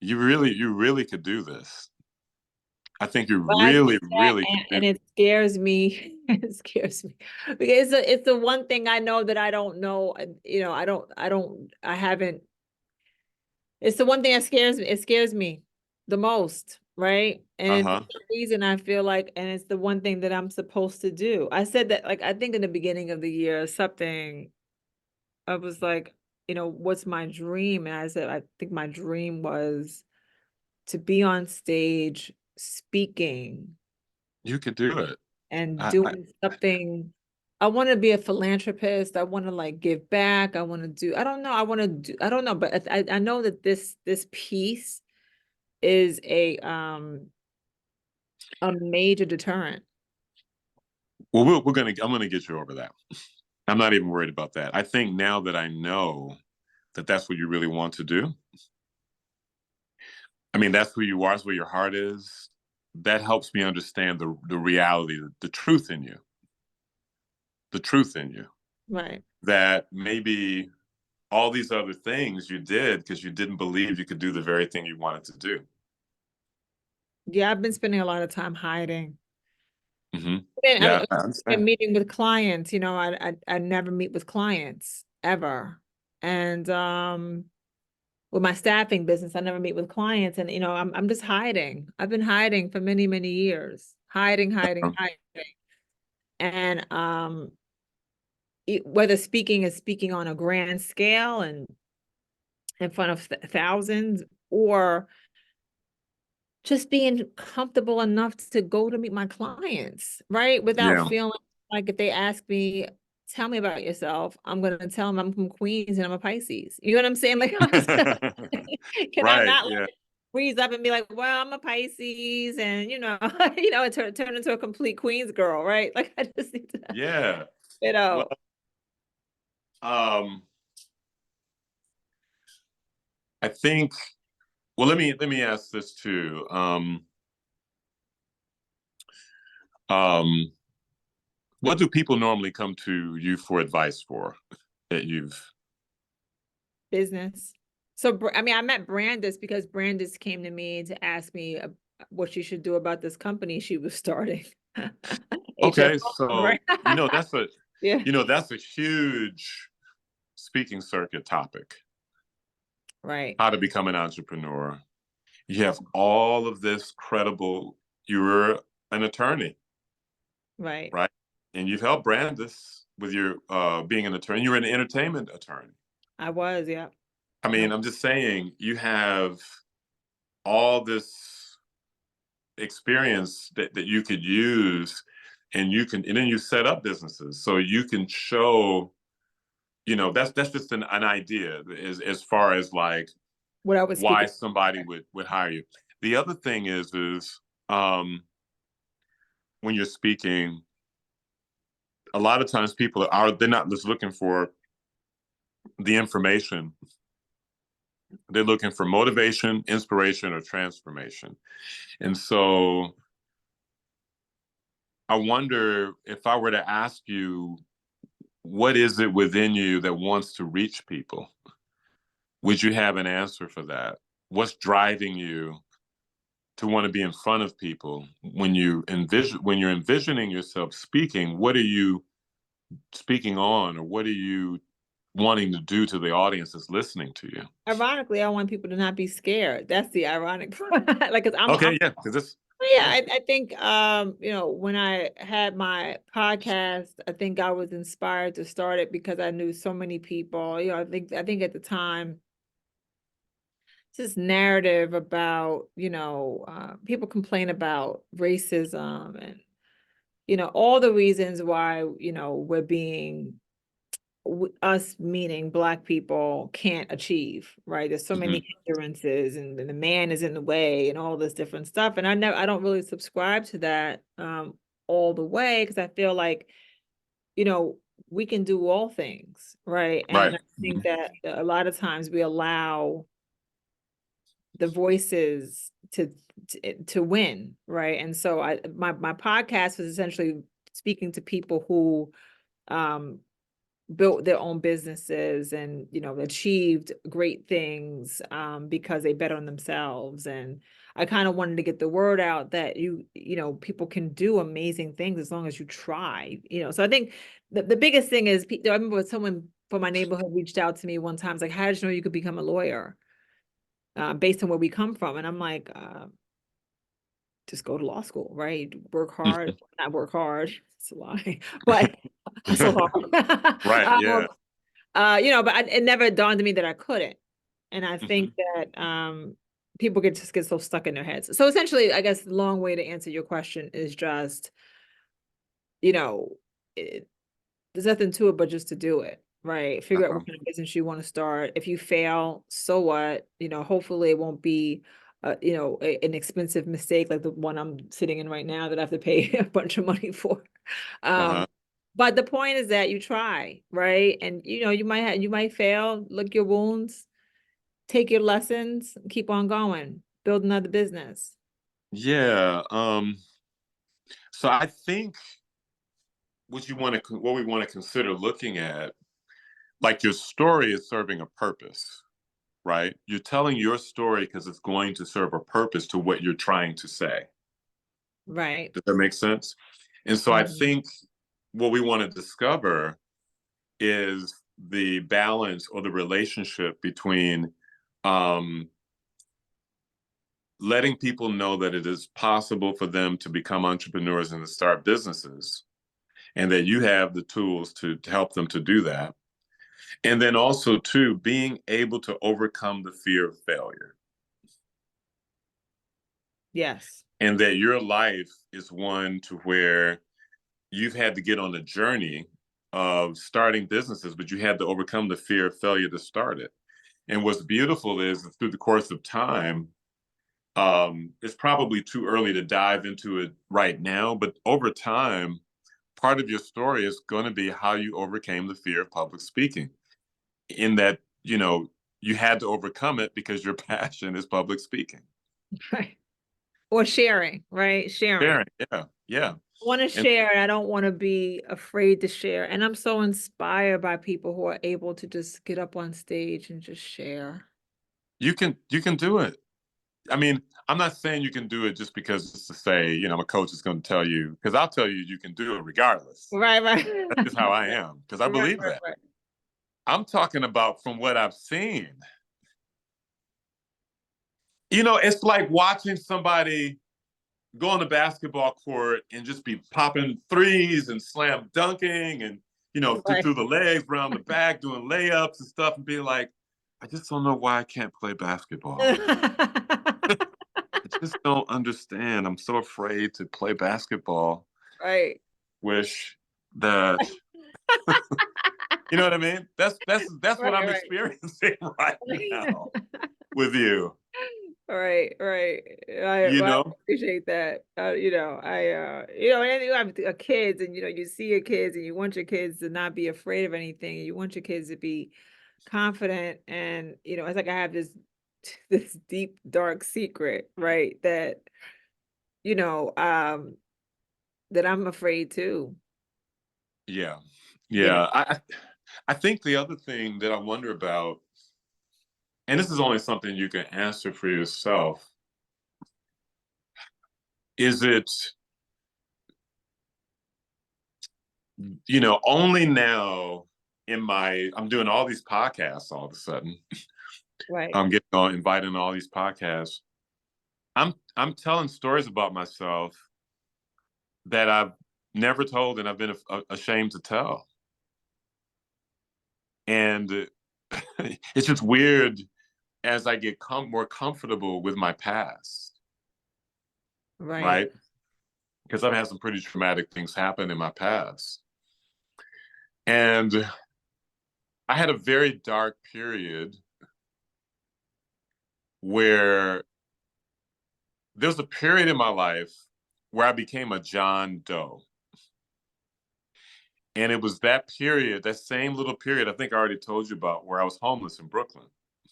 You really could do this. I think you But I really, think that, really could do. and it scares me. It scares me because it's the one thing I know that I don't know. I haven't. It's the one thing that scares me. It scares me the most, right? And for Uh-huh. some reason, I feel like, and it's the one thing that I'm supposed to do. I said that, like, I think in the beginning of the year, something I was like, what's my dream? And I said, I think my dream was to be on stage speaking You could do it. and I doing something. I want to be a philanthropist. I want to like give back. I want to do, I don't know. I want to do, I don't know, but I know that this piece is a major deterrent. well, I'm gonna get you over that. I'm not even worried about that. I think now that I know that that's what you really want to do, I mean, that's who you are, that's where your heart is. That helps me understand the reality, the truth in you, the truth in you. Right. That maybe all these other things you did because you didn't believe you could do the very thing you wanted to do. Yeah, I've been spending a lot of time hiding. Hmm. And Yeah, I, I and understand. meeting with clients, I never meet with clients ever. And with my staffing business, I never meet with clients, and I'm just hiding. I've been hiding for many, many years. Hiding, hiding, Um, hiding. And whether speaking is speaking on a grand scale and in front of thousands, or just being comfortable enough to go to meet my clients, right? Without yeah. feeling like if they ask me, tell me about yourself, I'm going to tell them I'm from Queens and I'm a Pisces. You know what I'm saying? Like, can I Right. not Yeah. freeze up and be like, well, I'm a Pisces, and turn into a complete Queens girl, right? Like, I just need to, Yeah. you Well, know, um, I think. Well, let me ask this too. Um, what do people normally come to you for advice for that you've? business. So, I mean, I met Brandis because Brandis came to me to ask me what she should do about this company she was starting. Okay, HFO, so right? Yeah, that's a huge speaking circuit topic. right, How to become an entrepreneur. You have all of this credible. You're an attorney, right. right? And you've helped Brandis with your being an attorney. You're an entertainment attorney. I was, yeah. I I, mean, I'm just saying you have all this experience that you could use, and then you set up businesses so you can show, that's just an idea as far as like what I was why speaking. somebody would hire you. The other thing is um when you're speaking, a lot of times people they're not just looking for the information. They're looking for motivation, inspiration, or transformation. And so I wonder, if I were to ask you, what is it within you that wants to reach people? Would you have an answer for that? What's driving you to want to be in front of people? When you're envisioning yourself speaking, what are you speaking on, or what are you wanting to do to the audience that's listening to you? Ironically, I want people to not be scared. That's the ironic part. Like, cause I'm Okay, yeah, because this, yeah, yeah, I think when I had my podcast, I think I was inspired to start it because I knew so many people. I think at the time, this narrative about, people complain about racism and, all the reasons why, we're being us meaning Black people can't achieve, right? There's so hmm, many hindrances, and the man is in the way and all this different stuff. And I don't really subscribe to that all the way, because I feel like, you know, we can do all things, right? And right, I think that a lot of times we allow the voices to win, right? And so my podcast was essentially speaking to people who um built their own businesses and achieved great things because they bet on themselves. And I kind of wanted to get the word out that people can do amazing things as long as you try. So I think the biggest thing is, I remember someone from my neighborhood reached out to me one time. It's like, how did you know you could become a lawyer based on where we come from? And I'm like, just go to law school, right? Work hard, not work hard. It's a lie, but hustle hard. right, yeah, But it never dawned on me that I couldn't. And I think hmm, that people just get so stuck in their heads. So essentially, I guess the long way to answer your question is just, you know, it, there's nothing to it but just to do it, right? Figure out uh-huh. what kind of business you want to start. If you fail, so what? Hopefully it won't be an expensive mistake like the one I'm sitting in right now that I have to pay a bunch of money for. Uh-huh. Um, but the point is that you try, right? And you might fail, lick your wounds, take your lessons, keep on going, build another business. Yeah, so I think what we want to consider looking at like your story is serving a purpose, right? You're telling your story because it's going to serve a purpose to what you're trying to say. Right. Does that make sense? And so I Mhm. think what we want to discover is the balance or the relationship between um, letting people know that it is possible for them to become entrepreneurs and to start businesses, and that you have the tools to help them to do that. And then also, too, being able to overcome the fear of failure. Yes. And that your life is one to where you've had to get on the journey of starting businesses, but you had to overcome the fear of failure to start it. And what's beautiful is through the course of time, it's probably too early to dive into it right now, but over time, part of your story is going to be how you overcame the fear of public speaking. In that, you had to overcome it because your passion is public speaking. Right. Or sharing, right? Sharing. Sharing, yeah, yeah. I want to And share and I don't want to be afraid to share. And I'm so inspired by people who are able to just get up on stage and just share. you can do it. I mean, I'm not saying you can do it just because it's to say, my coach is going to tell you, because I'll tell you you can do it regardless. Right, right. That's just how I am, because I Right, believe right, that. right. I'm talking about from what I've seen. It's like watching somebody go on the basketball court and just be popping threes and slam dunking and, Right. through the legs, around the back, doing layups and stuff, and being like, I just don't know why I can't play basketball. I just don't understand. I'm so afraid to play basketball. Right. Wish that you know what I mean? That's what I'm Right, experiencing right right. now with you. Right, right. You Well, I know? appreciate that. And you have kids, and you see your kids, and you want your kids to not be afraid of anything, and you want your kids to be confident. And it's like I have this this deep, dark secret, right? You know, um, that I'm afraid too. Yeah. You know, Yeah. I think the other thing that I wonder about, and this is only something you can answer for yourself, is it, only now I'm doing all these podcasts all of a sudden. right? I'm getting on invited on all these podcasts. I'm telling stories about myself that I've never told and I've been ashamed to tell. And it's just weird as I get more comfortable with my past, Right. right? Because I've had some pretty traumatic things happen in my past. And I had a very dark period where there was a period in my life where I became a John Doe. And it was that period, that same little period I think I already told you about, where I was homeless in Brooklyn.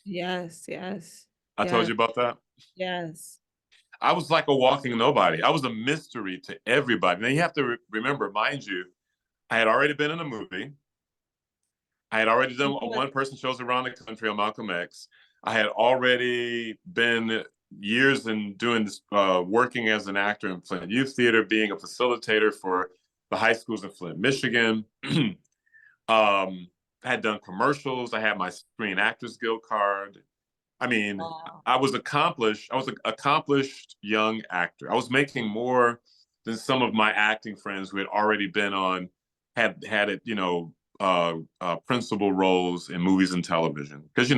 Yes, yes, I told yes, you about that. yes. I was like a walking nobody. I was a mystery to everybody. Now you have to remember, mind you, I had already been in a movie. I had already done a Yes. one-person shows around the country on Malcolm X. I had already been years in doing this, working as an actor in Flint Youth Theater, being a facilitator for the high schools in Flint, Michigan. um, I had done commercials. I had my Screen Actors Guild card. I mean, Wow. I was accomplished. I was an accomplished young actor. I was making more than some of my acting friends who had already been on, had it, principal roles in movies and television. Because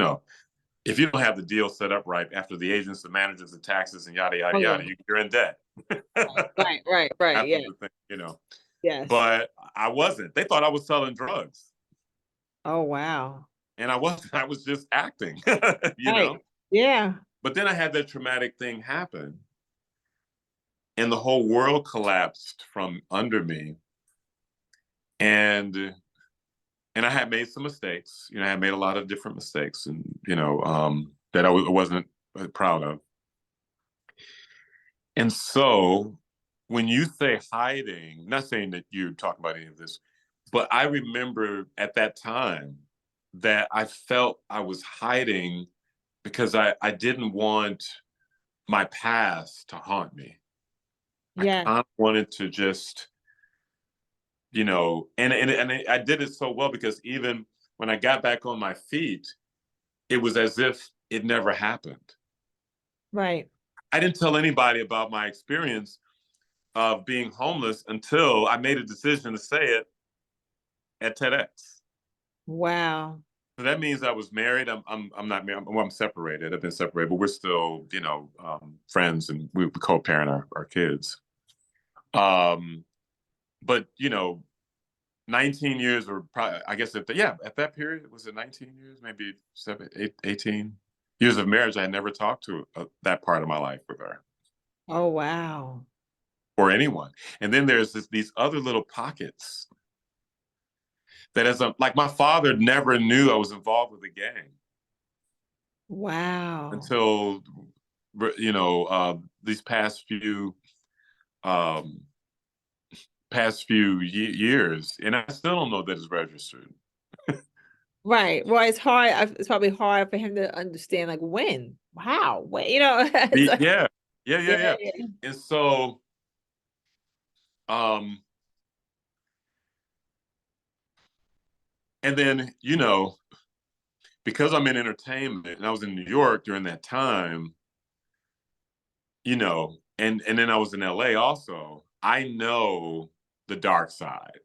if you don't have the deal set up right after the agents, the managers, the taxes, and yada yada Oh yeah. yada, you're in debt. Right, right, right. After Yeah. the thing. Yes. But I wasn't. They thought I was selling drugs, Oh wow. and I wasn't. I was just acting. you Right. know. Yeah. But then I had that traumatic thing happen, and the whole world collapsed from under me. And I had made some mistakes. I had made a lot of different mistakes, and that I wasn't proud of. And so, when you say hiding, not saying that you're talking about any of this, but I remember at that time that I felt I was hiding because I didn't want my past to haunt me. I Yeah. kind of wanted to just, and I did it so well because even when I got back on my feet, it was as if it never happened. Right. I didn't tell anybody about my experience of being homeless until I made a decision to say it at TEDx. Wow. So that means I was married. I'm not married. Well, I'm separated. I've been separated, but we're still, friends, and we co-parent our kids. Um, but 19 years, or probably, I guess, at that period, was it 19 years, maybe 18 years of marriage? I had never talked to that part of my life with her Oh, wow. or anyone. And then there's these other little pockets that, like, my father never knew I was involved with a gang Wow. until these um, years, and I still don't know that it's registered. Right. Well, it's hard. It's probably hard for him to understand, like, when, how, when, it's like, Yeah, yeah, yeah, yeah, yeah. yeah. And so, um, and then because I'm in entertainment and I was in New York during that time, and then I was in LA also. I know the dark side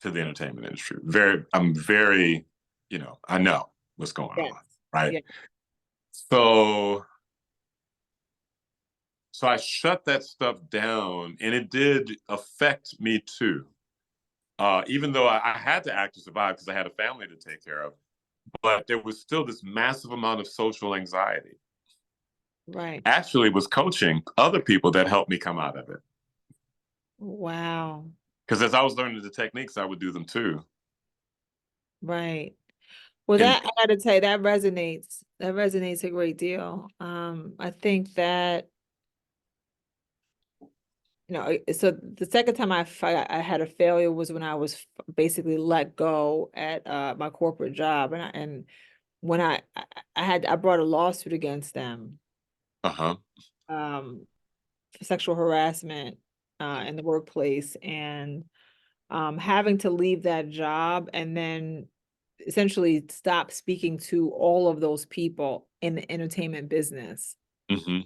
to the entertainment industry. I'm very, I know what's going Yes. on, right? Yeah. So, so I shut that stuff down, and it did affect me too. Even though I had to act to survive because I had a family to take care of, but there was still this massive amount of social anxiety. Right. Actually, was coaching other people that helped me come out of it. Wow. Because as I was learning the techniques, I would do them too. Right. Well, And that, I gotta tell you, that resonates. That resonates a great deal. I think that, so the second time I had a failure was when I was basically let go at my corporate job, and when I brought a lawsuit against them uh-huh. um for sexual harassment in the workplace, and having to leave that job and then essentially stop speaking to all of those people in the entertainment business Mm-hmm.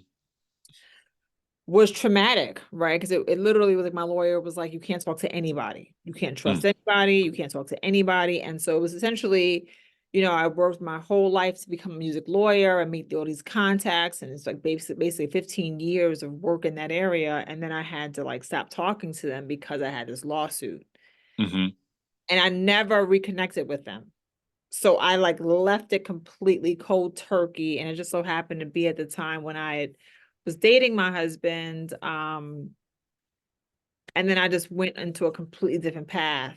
was traumatic, right? Because it literally was like, my lawyer was like, you can't talk to anybody. You can't Mm. trust anybody. You can't talk to anybody. And so it was essentially, I worked my whole life to become a music lawyer and meet all these contacts. And it's like basically 15 years of work in that area. And then I had to like stop talking to them because I had this lawsuit. Mm-hmm. And I never reconnected with them. So I like left it completely cold turkey. And it just so happened to be at the time when was dating my husband. And then I just went into a completely different path.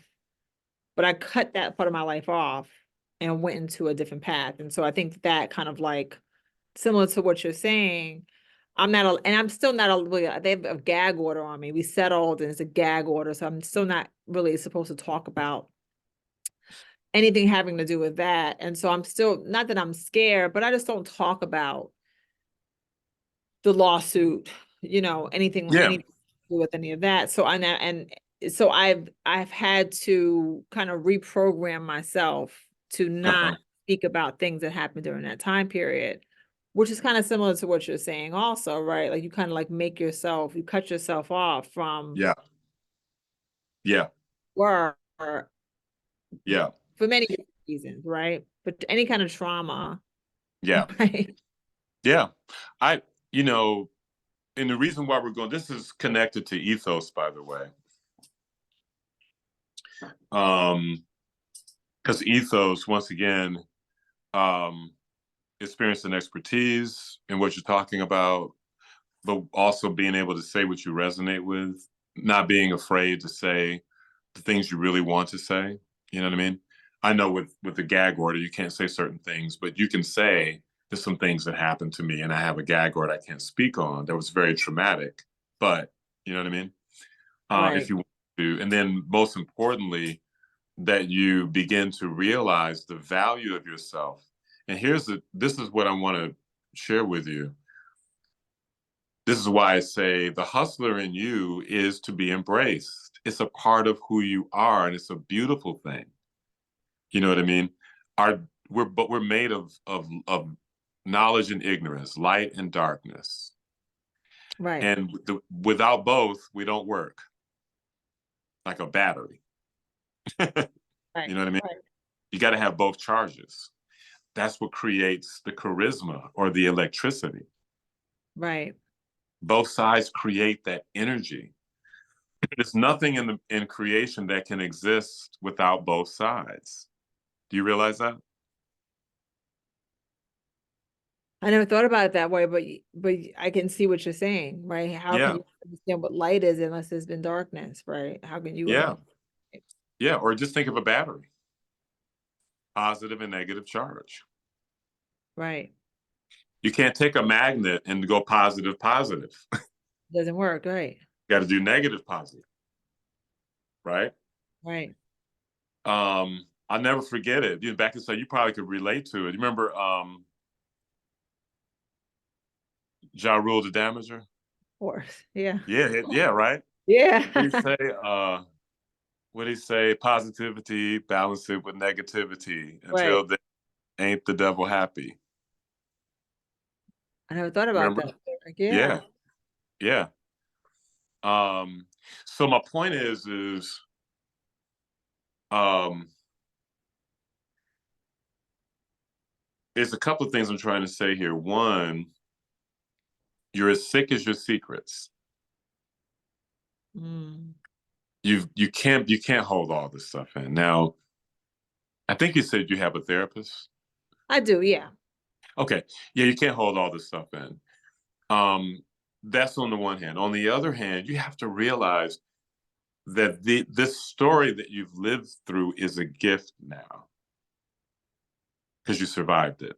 But I cut that part of my life off and went into a different path. And so I think that kind of like similar to what you're saying, and I'm still not they have a gag order on me. We settled and it's a gag order. So I'm still not really supposed to talk about anything having to do with that. And so I'm still, not that I'm scared, but I just don't talk about the lawsuit, Yeah. anything to do with any of that. So so I've had to kind of reprogram myself to Uh-huh. not speak about things that happened during that time period, which is kind of similar to what you're saying also, right? Like you kind of like you cut yourself off from Yeah. Yeah. work Yeah. for many reasons, right? But any kind of trauma, Yeah. right? Yeah. I, you know, and the reason why we're going, this is connected to ethos, by the way. Because ethos, once again, um, experience and expertise in what you're talking about, but also being able to say what you resonate with, not being afraid to say the things you really want to say. You know what I mean? I know with the gag order, you can't say certain things, but you can say there's some things that happened to me, and I have a gag order I can't speak on that was very traumatic. But you know what I mean? If Right. you want to, and then most importantly, that you begin to realize the value of yourself. And this is what I want to share with you. This is why I say the hustler in you is to be embraced. It's a part of who you are, and it's a beautiful thing. You know what I mean? We're made of knowledge and ignorance, light and darkness. Right. And without both, we don't work like a battery. You Right. know what I mean? Right. You got to have both charges. That's what creates the charisma or the electricity. Right. Both sides create that energy. There's nothing in creation that can exist without both sides. Do you realize that? I never thought about it that way, but I can see what you're saying, right? How can Yeah. you understand what light is unless there's been darkness, right? How can you Yeah. understand? Yeah. Or just think of a battery, positive and negative charge. Right. You can't take a magnet and go positive, positive. Doesn't work, right? Got to do negative, positive, right? Right. I'll never forget it. You know, back in so you probably could relate to it. You remember Ja Rule the Damager? Of course. Yeah. Yeah, yeah, right. What do you Yeah. say? What do you say? Positivity, balance it with negativity. Right. Until then, ain't the devil happy? I never thought about Remember? that. Like, yeah. Yeah, yeah. Um, so my point is um, there's a couple of things I'm trying to say here. One, you're as sick as your secrets. Mm. You can't hold all this stuff in. Now, I think you said you have a therapist. I do, yeah. Okay. Yeah, you can't hold all this stuff in. Um, that's on the one hand. On the other hand, you have to realize that this story that you've lived through is a gift now because you survived it.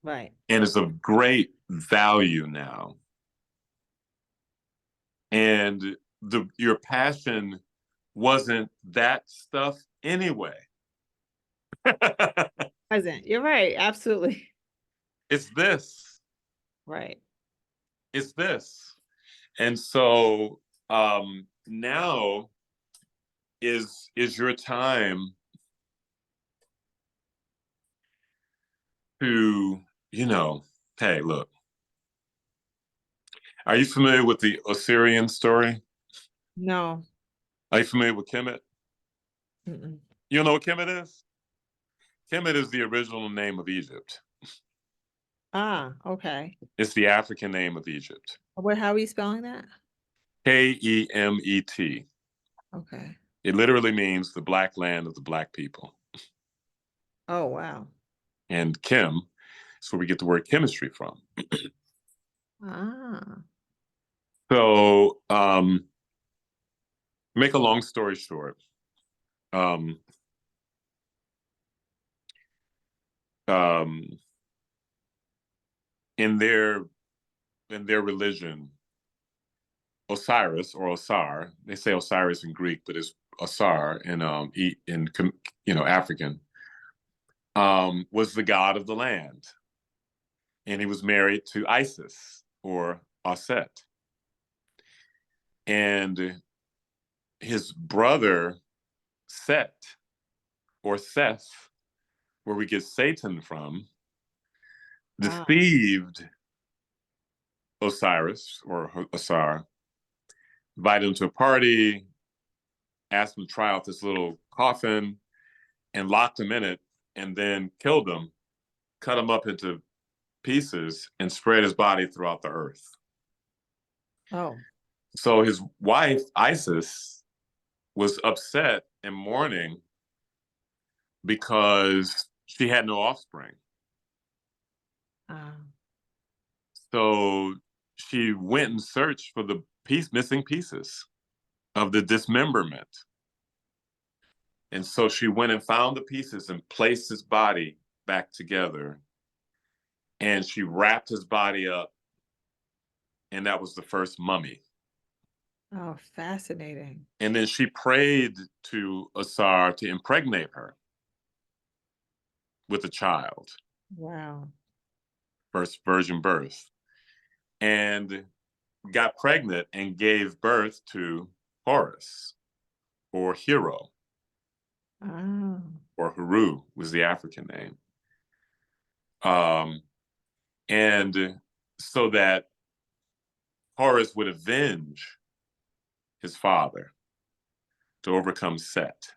Right. And it's of great value now. And your passion wasn't that stuff anyway. Present. You're right. Absolutely. It's this. Right. It's this. And so now is your time to, hey, look, are you familiar with the Osirian story? No. Are you familiar with Kemet? Mm-mm. You don't know what Kemet is? Kemet is the original name of Egypt. Ah, okay. It's the African name of Egypt. How are you spelling that? Kemet. Okay. It literally means the black land of the black people. Oh, wow. And Kim is where we get the word chemistry from. Ah. So, make a long story short, um, um, in their religion, Osiris or Osar, they say Osiris in Greek, but it's Osar in African, was the god of the land, and he was married to Isis or Aset, and his brother Set or Seth, where we get Satan from, Ah. deceived Osiris or Osar, invited him to a party, asked him to try out this little coffin, and locked him in it, and then killed him, cut him up into pieces, and spread his body throughout the earth. Oh. So his wife, Isis, was upset and mourning because she had no offspring. Ah. So she went and searched for the missing pieces of the dismemberment. And so she went and found the pieces and placed his body back together. And she wrapped his body up. And that was the first mummy. Oh, fascinating. And then she prayed to Asar to impregnate her with a child, Wow. first virgin birth, and got pregnant and gave birth to Horus, or Hero, Oh. or Heru was the African name. Um, and so that Horus would avenge his father to overcome Set,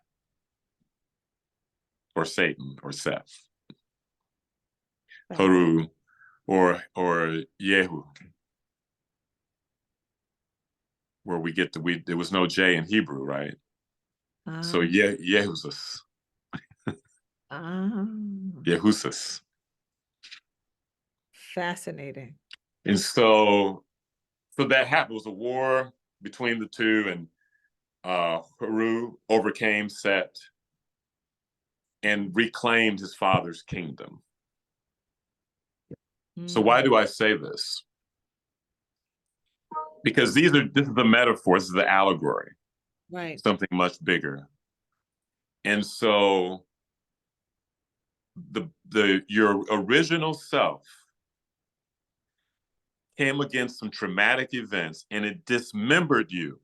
or Satan, or Seth, Fascinating. Heru, or Yehu, where we get there was no J in Hebrew, right? So Oh. Yehusus, Oh. Yehusus. Fascinating. And so that happened. It was a war between the two, and Heru overcame Set and reclaimed his father's kingdom. So why Mm. do I say this? Because this is the metaphor, this is the allegory, Right. something much bigger. And so your original self came against some traumatic events and it dismembered you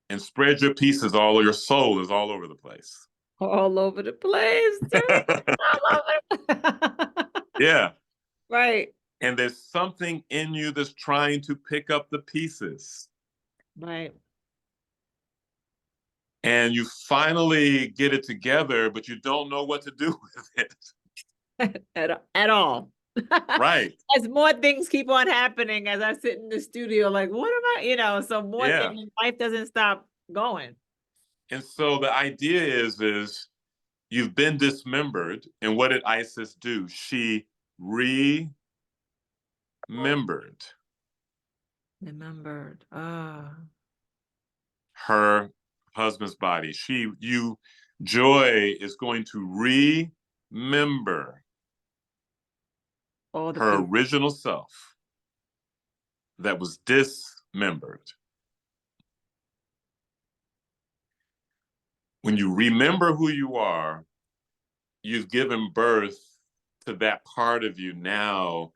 and spread your pieces all your soul is all over the place. All over the place, dude. All over. Yeah. Right. And there's something in you that's trying to pick up the pieces. Right. And you finally get it together, but you don't know what to do with it. At all. Right. As more things keep on happening as I sit in the studio, like, what am I, so more Yeah. things, life doesn't stop going. And so the idea is you've been dismembered. And what did Isis do? She remembered Remembered. Ah. her husband's body. Joy is going to remember All the her pieces. original self that was dismembered. When you remember who you are, you've given birth to that part of you now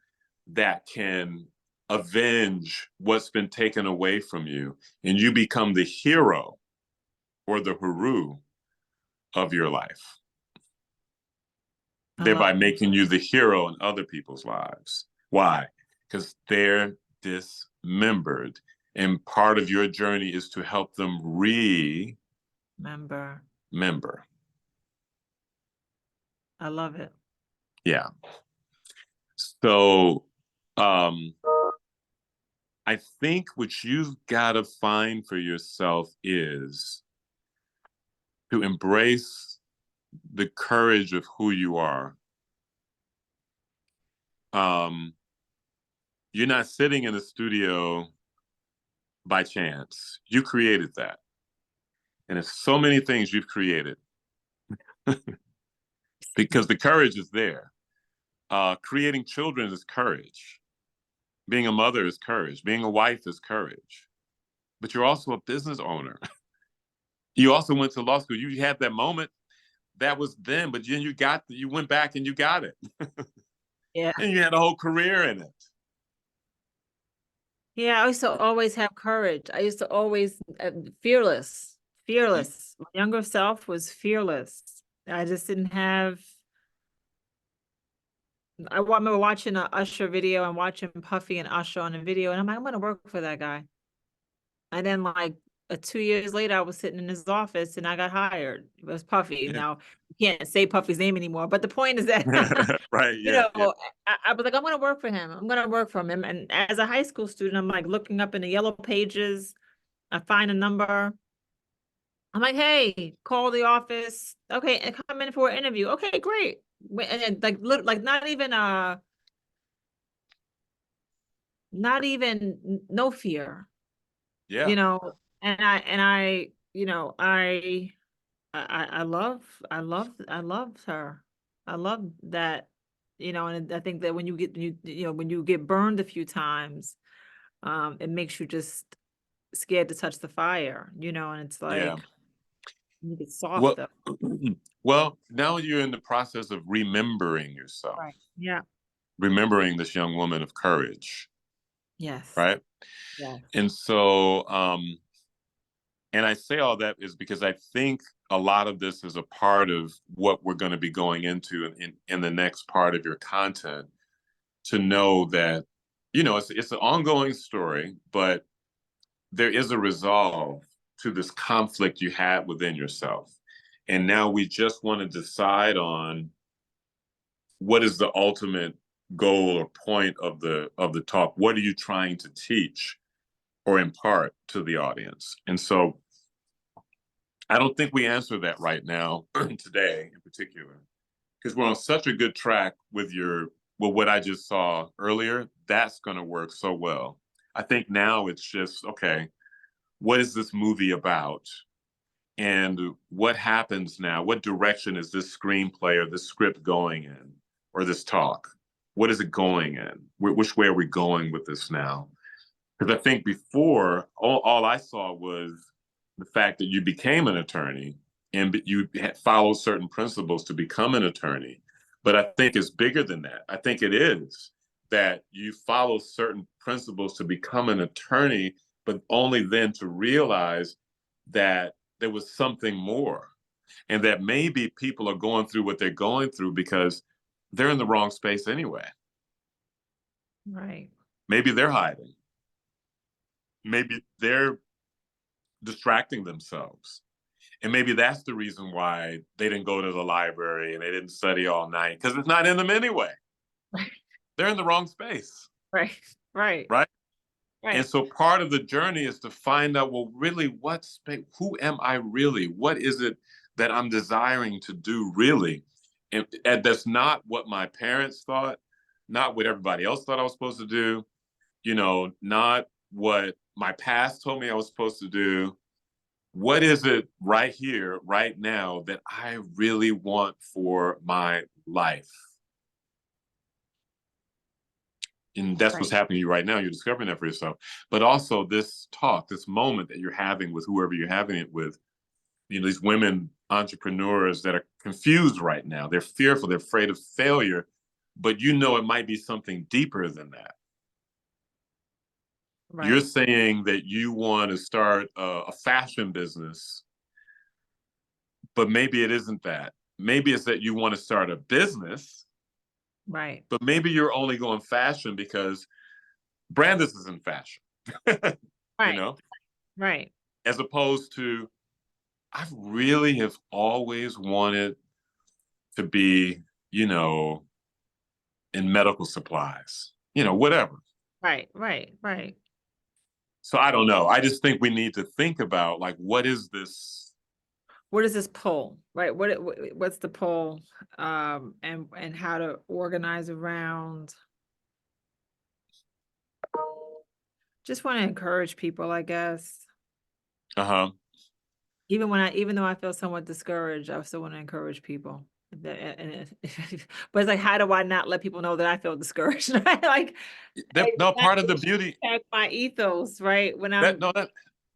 that can avenge what's been taken away from you. And you become the hero or the Heru of your life, I love thereby making you the hero in other people's lives. Why? Because they're dismembered. And part of your journey is to help them remember. remember. I love it. Yeah. So I think what you've got to find for yourself is to embrace the courage of who you are. Um, you're not sitting in a studio by chance. You created that. And it's so many things you've created because the courage is there. Creating children is courage. Being a mother is courage. Being a wife is courage. But you're also a business owner. You also went to law school. You had that moment. That was then, but then you went back and you got it. Yeah. And you had a whole career in it. Yeah. I used to always have courage. I used to always fearless. Fearless. My younger self was fearless. I just didn't have. Remember watching a Usher video and watching Puffy and Usher on a video, and I'm like, I'm gonna work for that guy. And then like 2 years later, I was sitting in his office and I got hired. It was Puffy. Yeah. Now you can't say Puffy's name anymore, but the point is that Right. you Yeah. know, Yeah. I was like, I'm gonna work for him. I'm gonna work for him. And as a high school student, I'm like looking up in the yellow pages. I find a number. I'm like, hey, call the office. Okay, and come in for an interview. Okay, great. And then like look like not even no fear, Yeah. and I I I love her. I love that, and I think that when you get burned a few times, it makes you just scared to touch the fire, and it's Yeah. like you get Well, softer. well, now you're in the process of remembering yourself, Right. Yeah. remembering this young woman of courage, Yes. right? Yes. And so, and I say all that is because I think a lot of this is a part of what we're going to be going into in the next part of your content, to know that, it's an ongoing story, but there is a resolve to this conflict you had within yourself. And now we just want to decide on what is the ultimate goal or point of the talk. What are you trying to teach or impart to the audience? And so I don't think we answer that right now today in particular, because we're on such a good track with what I just saw earlier. That's going to work so well. I think now it's just, okay, what is this movie about? And what happens now? What direction is this screenplay or this script going in, or this talk? What is it going in? Which way are we going with this now? Because I think before, all I saw was the fact that you became an attorney and you had followed certain principles to become an attorney. But I think it's bigger than that. I think it is that you follow certain principles to become an attorney, but only then to realize that there was something more, and that maybe people are going through what they're going through because they're in the wrong space anyway. Right. Maybe they're hiding. Maybe they're distracting themselves. And maybe that's the reason why they didn't go to the library and they didn't study all night, because it's not in them anyway. Right. They're in the wrong space, Right. Right. right? And Right. so part of the journey is to find out, well, really, what space, who am I really? What is it that I'm desiring to do really? And that's not what my parents thought, not what everybody else thought I was supposed to do, not what my past told me I was supposed to do. What is it right here, right now, that I really want for my life? And that's what's Right. happening to you right now. You're discovering that for yourself. But also this talk, this moment that you're having with whoever you're having it with, these women entrepreneurs that are confused right now. They're fearful, they're afraid of failure, but it might be something deeper than that. You're Right. saying that you want to start a fashion business, but maybe it isn't that. Maybe it's that you want to start a business, Right. but maybe you're only going fashion because Brandis is in fashion, you Right. know, Right. as opposed to, I really have always wanted to be, you know, in medical supplies, whatever. Right. Right. Right. So I don't know. I just think we need to think about, like, what is this? What is this pull? Right. What's the pull? And how to organize around. Just want to encourage people, I guess. Uh-huh. Even though I feel somewhat discouraged, I still want to encourage people. But it's like, how do I not let people know that I feel discouraged? Right? Like No, not part of the to beauty impact my ethos, right? When that I'm no that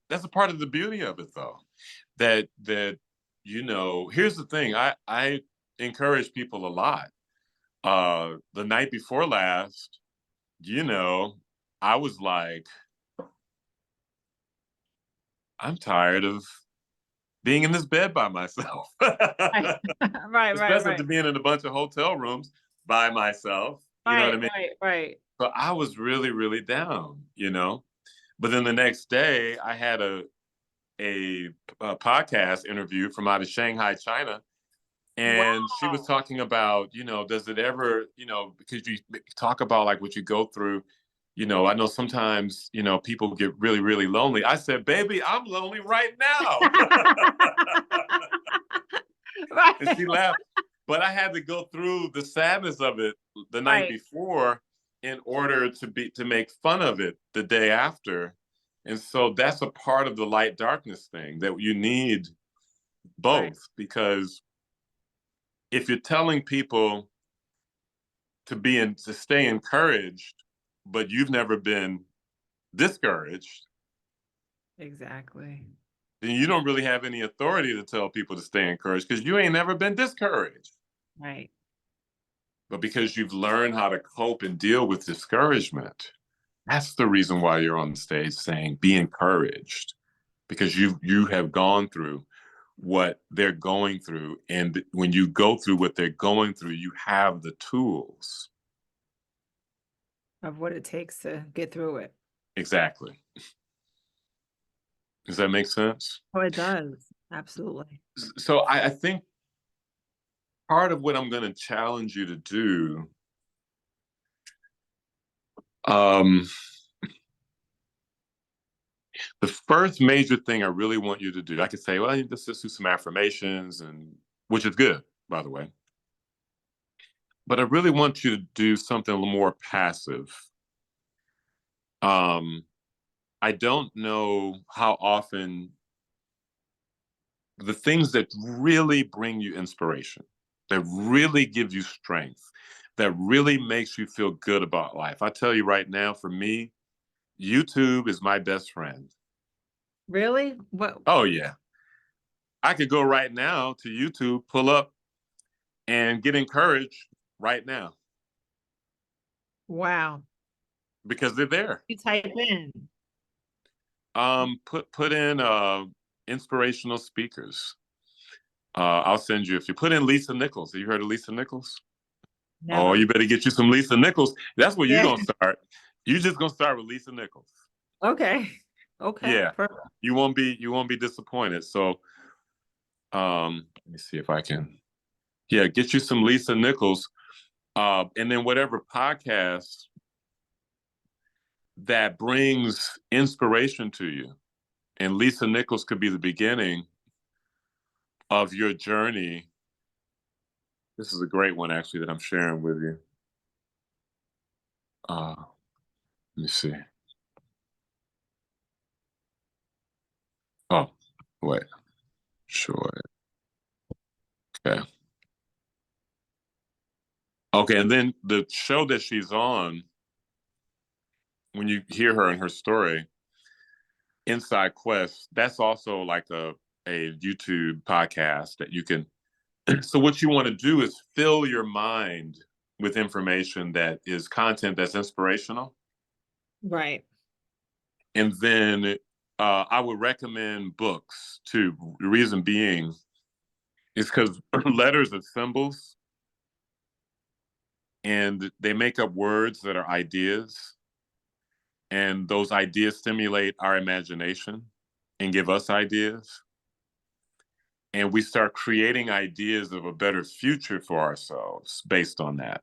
that's a part of the beauty of it, though. That here's the thing. I encourage people a lot. The night before last, I was like, I'm tired of being in this bed by myself. right, right, right, Especially right, to being in a bunch of hotel rooms by myself. You know what right, I mean? right, right. So I was really, really down. But then the next day I had a podcast interview from out of Shanghai, China. And she was Wow. talking about, does it ever, because you talk about like what you go through, I know sometimes, people get really, really lonely. I said, baby, I'm lonely right now. And Right, she laughed. But I had to go through the sadness of it the night right, before in order to make fun of it the day after. And so that's a part of the light darkness thing, that you need right, both, because if you're telling people to stay encouraged, but you've never been discouraged, Exactly. then you don't really have any authority to tell people to stay encouraged because you ain't never been discouraged. Right. But because you've learned how to cope and deal with discouragement, that's the reason why you're on the stage saying be encouraged, because you have gone through what they're going through, and when you go through what they're going through, you have the tools. Of what it takes to get through it. Exactly. Does that make sense? Oh, it does. Absolutely. So I think part of what I'm going to challenge you to do, um, the first major thing I really want you to do, I could say, well, let's just do some affirmations, and which is good, by the way. But I really want you to do something a little more passive. Um, I don't know how often the things that really bring you inspiration, that really give you strength, that really makes you feel good about life. I tell you right now, for me, YouTube is my best friend. Really? What? Oh, yeah. I could go right now to YouTube, pull up, and get encouraged right now Wow. because they're there. You type in. Put in inspirational speakers. I'll send you, if you put in Lisa Nichols. Have you heard of Lisa Nichols? Oh, Never. you better get you some Lisa Nichols. That's where you're Yeah. gonna start. You're just gonna start with Lisa Nichols. Okay. Okay. Yeah, Perfect. you won't be disappointed. So, let me see if I can. Yeah, get you some Lisa Nichols, and then whatever podcast that brings inspiration to you. And Lisa Nichols could be the beginning of your journey. This is a great one, actually, that I'm sharing with you. Let me see. Oh, wait. Sure. Okay. Okay, and then the show that she's on, when you hear her and her story, Inside Quest, that's also like a YouTube podcast that you can. So what you want to do is fill your mind with information that is content that's inspirational, Right. and then I would recommend books too. The reason being is because letters are symbols, and they make up words that are ideas, and those ideas stimulate our imagination and give us ideas, and we start creating ideas of a better future for ourselves based on that.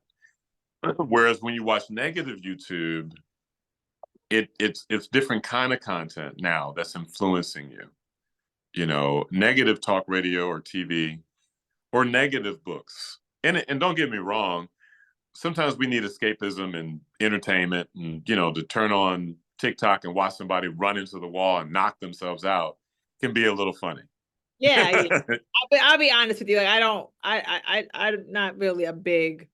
Whereas when you watch negative YouTube, it's different kind of content now that's influencing you. You know, negative talk radio or TV, or negative books. And don't get me wrong, sometimes we need escapism and entertainment, and to turn on TikTok and watch somebody run into the wall and knock themselves out can be a little funny. Yeah. Yeah. I'll be honest with you. Like I'm not really a big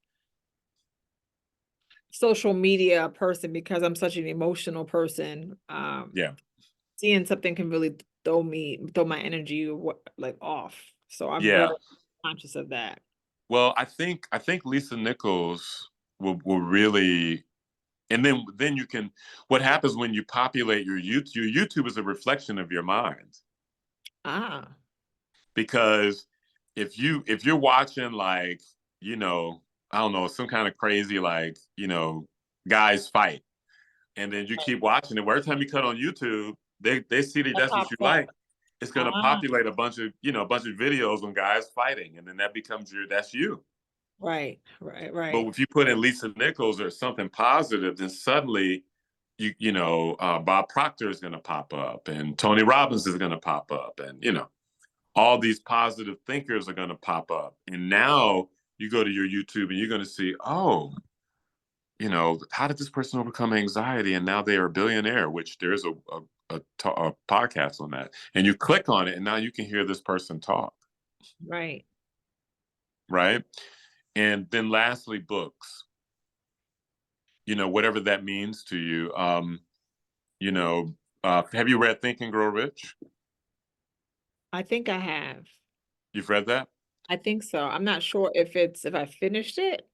social media person because I'm such an emotional person. Yeah. Seeing something can really throw my energy like off. So I'm very Yeah. conscious of that. Well, I think Lisa Nichols will really, and then you can, what happens when you populate your YouTube is a reflection of your mind. Ah, Because if you're watching, like, I don't know, some kind of crazy, like, guys fight, and then you keep watching it, every time you cut on YouTube, they see that that that's what you pops up. like. It's going to Ah, populate a bunch of videos on guys fighting, and then that becomes that's you. right, right, But right, if you put in Lisa Nichols or something positive, then suddenly Bob Proctor is going to pop up, and Tony Robbins is going to pop up, and all these positive thinkers are going to pop up. And now you go to your YouTube and you're going to see, oh, how did this person overcome anxiety? And now they are a billionaire, which there's a podcast on that. And you click on it, and now you can hear this person talk. right. Right. And then lastly, books, whatever that means to you. You know, have you read Think and Grow Rich? I think I have. You've read that? I think so. I'm not sure if I finished it.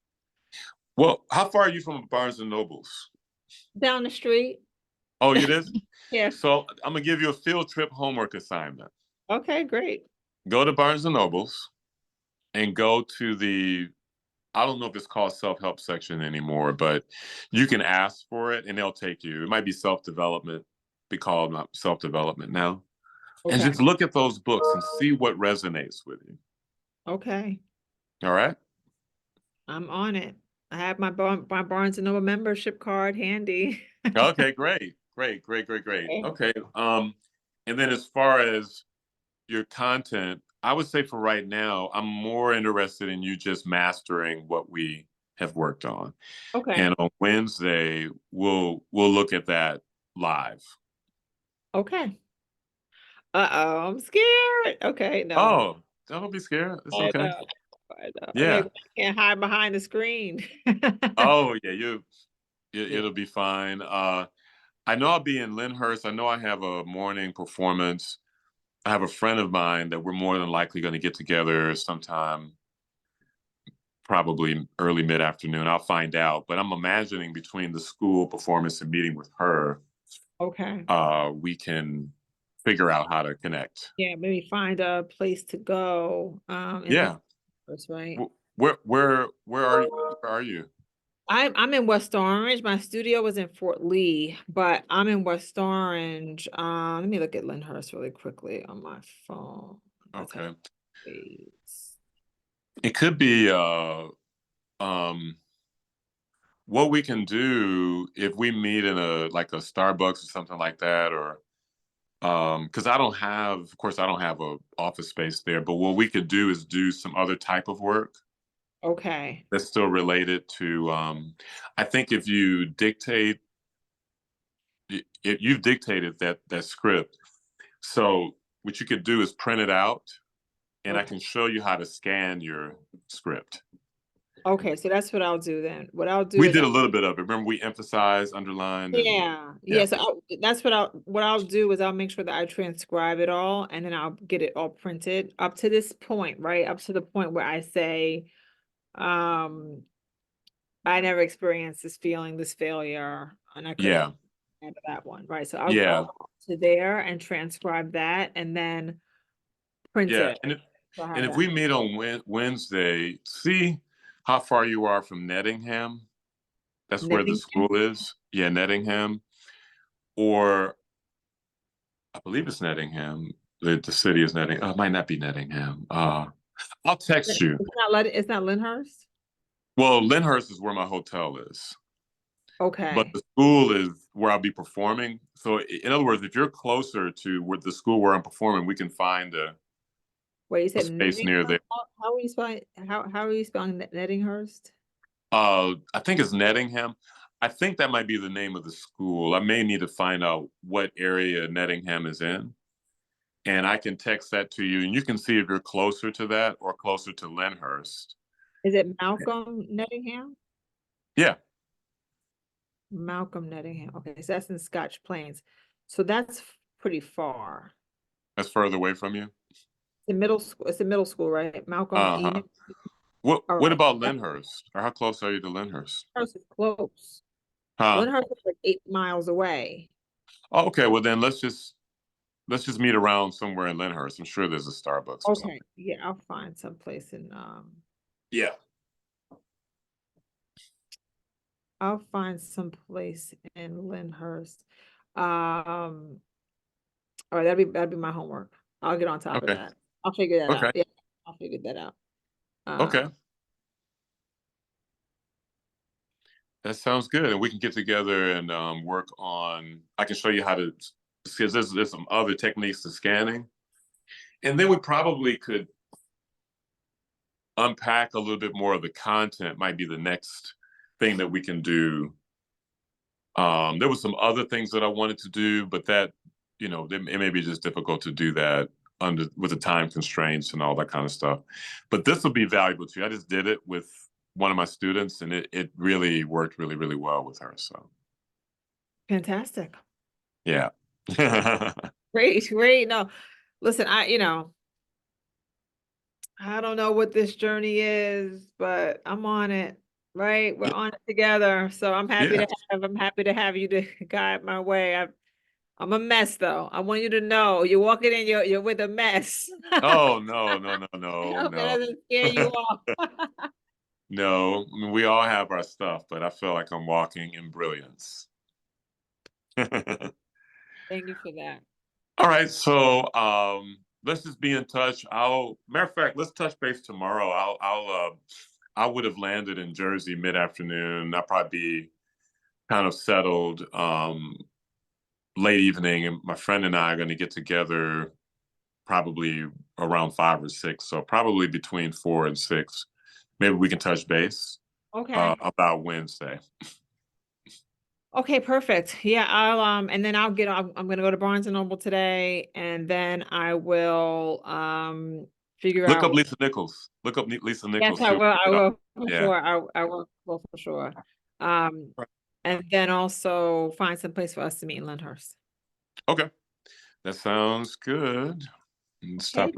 Well, how far are you from Barnes and Nobles? Down the street. Oh, it is? Yeah. So I'm gonna give you a field trip homework assignment. Okay, great. Go to Barnes and Nobles and go to the, I don't know if it's called self-help section anymore, but you can ask for it and they'll take you. It might be self-development, be called not self-development now. And Okay. just look at those books and see what resonates with you. Okay. All right? I'm on it. I have my Barnes and Noble membership card handy. Okay, great. Great, great, great, great. Okay. Okay. And then as far as your content, I would say for right now, I'm more interested in you just mastering what we have worked on. Okay. And on Wednesday, we'll look at that live. Okay. Uh-oh, I'm scared. Okay, no. Oh, don't be scared. It's I okay. know. I know. Okay, Yeah. I can't hide behind the screen. Oh, yeah. Yeah. It'll be fine. I know I'll be in Lyndhurst. I know I have a morning performance. I have a friend of mine that we're more than likely going to get together sometime, probably early mid afternoon. I'll find out. But I'm imagining between the school performance and meeting with her, Okay. we can figure out how to connect. Yeah, maybe find a place to go, in Yeah. Lyndhurst, right? Where are you? I'm in West Orange. My studio was in Fort Lee, but I'm in West Orange. Let me look at Lyndhurst really quickly on my phone. That's how Okay. it's. It could be um what we can do if we meet in a like a Starbucks or something like that, or because I don't have, of course, I don't have a office space there, but what we could do is do some other type of work Okay. that's still related to. I think if you dictate, if you've dictated that script, so what you could do is print it out, and I Okay. can show you how to scan your script. Okay, so that's what I'll do then. What I'll do We is did a little bit of it. Remember, we emphasized, underlined, and yeah, yeah, yeah. So that's what I'll do is I'll make sure that I transcribe it all and then I'll get it all printed up to this point, right? Up to the point where I say, um, I never experienced this feeling, this failure, and I couldn't yeah, handle that one, right? So I'll yeah, go to there and transcribe that and then print yeah. it. So I And have if that. we meet on Wednesday, see how far you are from Nettingham. That's where the Knitting. school is. Yeah, Nettingham, or I believe it's Nettingham. The city is Nettingham. It might not be Nettingham. I'll text you. It's not Lyndhurst? Well, Lyndhurst is where my hotel is, but Okay. the school is where I'll be performing. So, in other words, if you're closer to where the school where I'm performing, we can find Wait, you a said space near there. How are you spelling how are you spelling Nettinghurst? I think it's Nettingham. I think that might be the name of the school. I may need to find out what area Nettingham is in, and I can text that to you, and you can see if you're closer to that or closer to Lyndhurst. Is it Malcolm Nettingham? Yeah, Malcolm Nettingham. Okay, so that's in Scotch Plains. So that's pretty far. that's further away from you. The middle school, it's a middle school, right? Malcolm Uh-huh. Enoch. What All what right. about Lyndhurst? Or how close are you to Lyndhurst? Lyndhurst is close. Huh? Lyndhurst is like 8 miles away. Oh, okay, well then let's just meet around somewhere in Lyndhurst. I'm sure there's a Starbucks or Okay. something. Yeah, I'll find some place in Yeah. I'll find some place in Lyndhurst. All right, that'd be my homework. I'll get on top of Okay. that. I'll figure that out. Okay. Yeah, I'll figure that out. Okay. Uh, That sounds good. And we can get together and work on, I can show you how to, because there's some other techniques to scanning. And then we probably could unpack a little bit more of the content, might be the next thing that we can do. There was some other things that I wanted to do, but that, it may be just difficult to do that under with the time constraints and all that kind of stuff. But this will be valuable to you. I just did it with one of my students and it really worked really, really well with her. So Fantastic. Yeah. Great, great. No, listen, I don't know what this journey is, but I'm on it, right? We're on it together. So Yeah. I'm happy to have you to guide my way. I'm a mess though. I want you to know you're walking in, you're with a mess. Oh, no, no, no, I no, hope it no. doesn't scare you off. No, I mean, we all have our stuff, but I feel like I'm walking in brilliance. Thank you for that. All right, so let's just be in touch. Matter of fact, let's touch base tomorrow. I would have landed in Jersey mid-afternoon. I'll probably be kind of settled late evening, and my friend and I are going to get together probably around 5 or 6. So probably between 4 and 6. Maybe we can touch base Okay. about Wednesday. Okay, perfect. Yeah, and then I'm gonna go to Barnes and Noble today, and then I will figure Look up out. Lisa Nichols. Look up Lisa Yes, Nichols. I will. I Get up. will for Yeah. sure. I will for sure. Um, and then also find some place for us to meet in Lyndhurst. Okay. That sounds good. Okay, Stop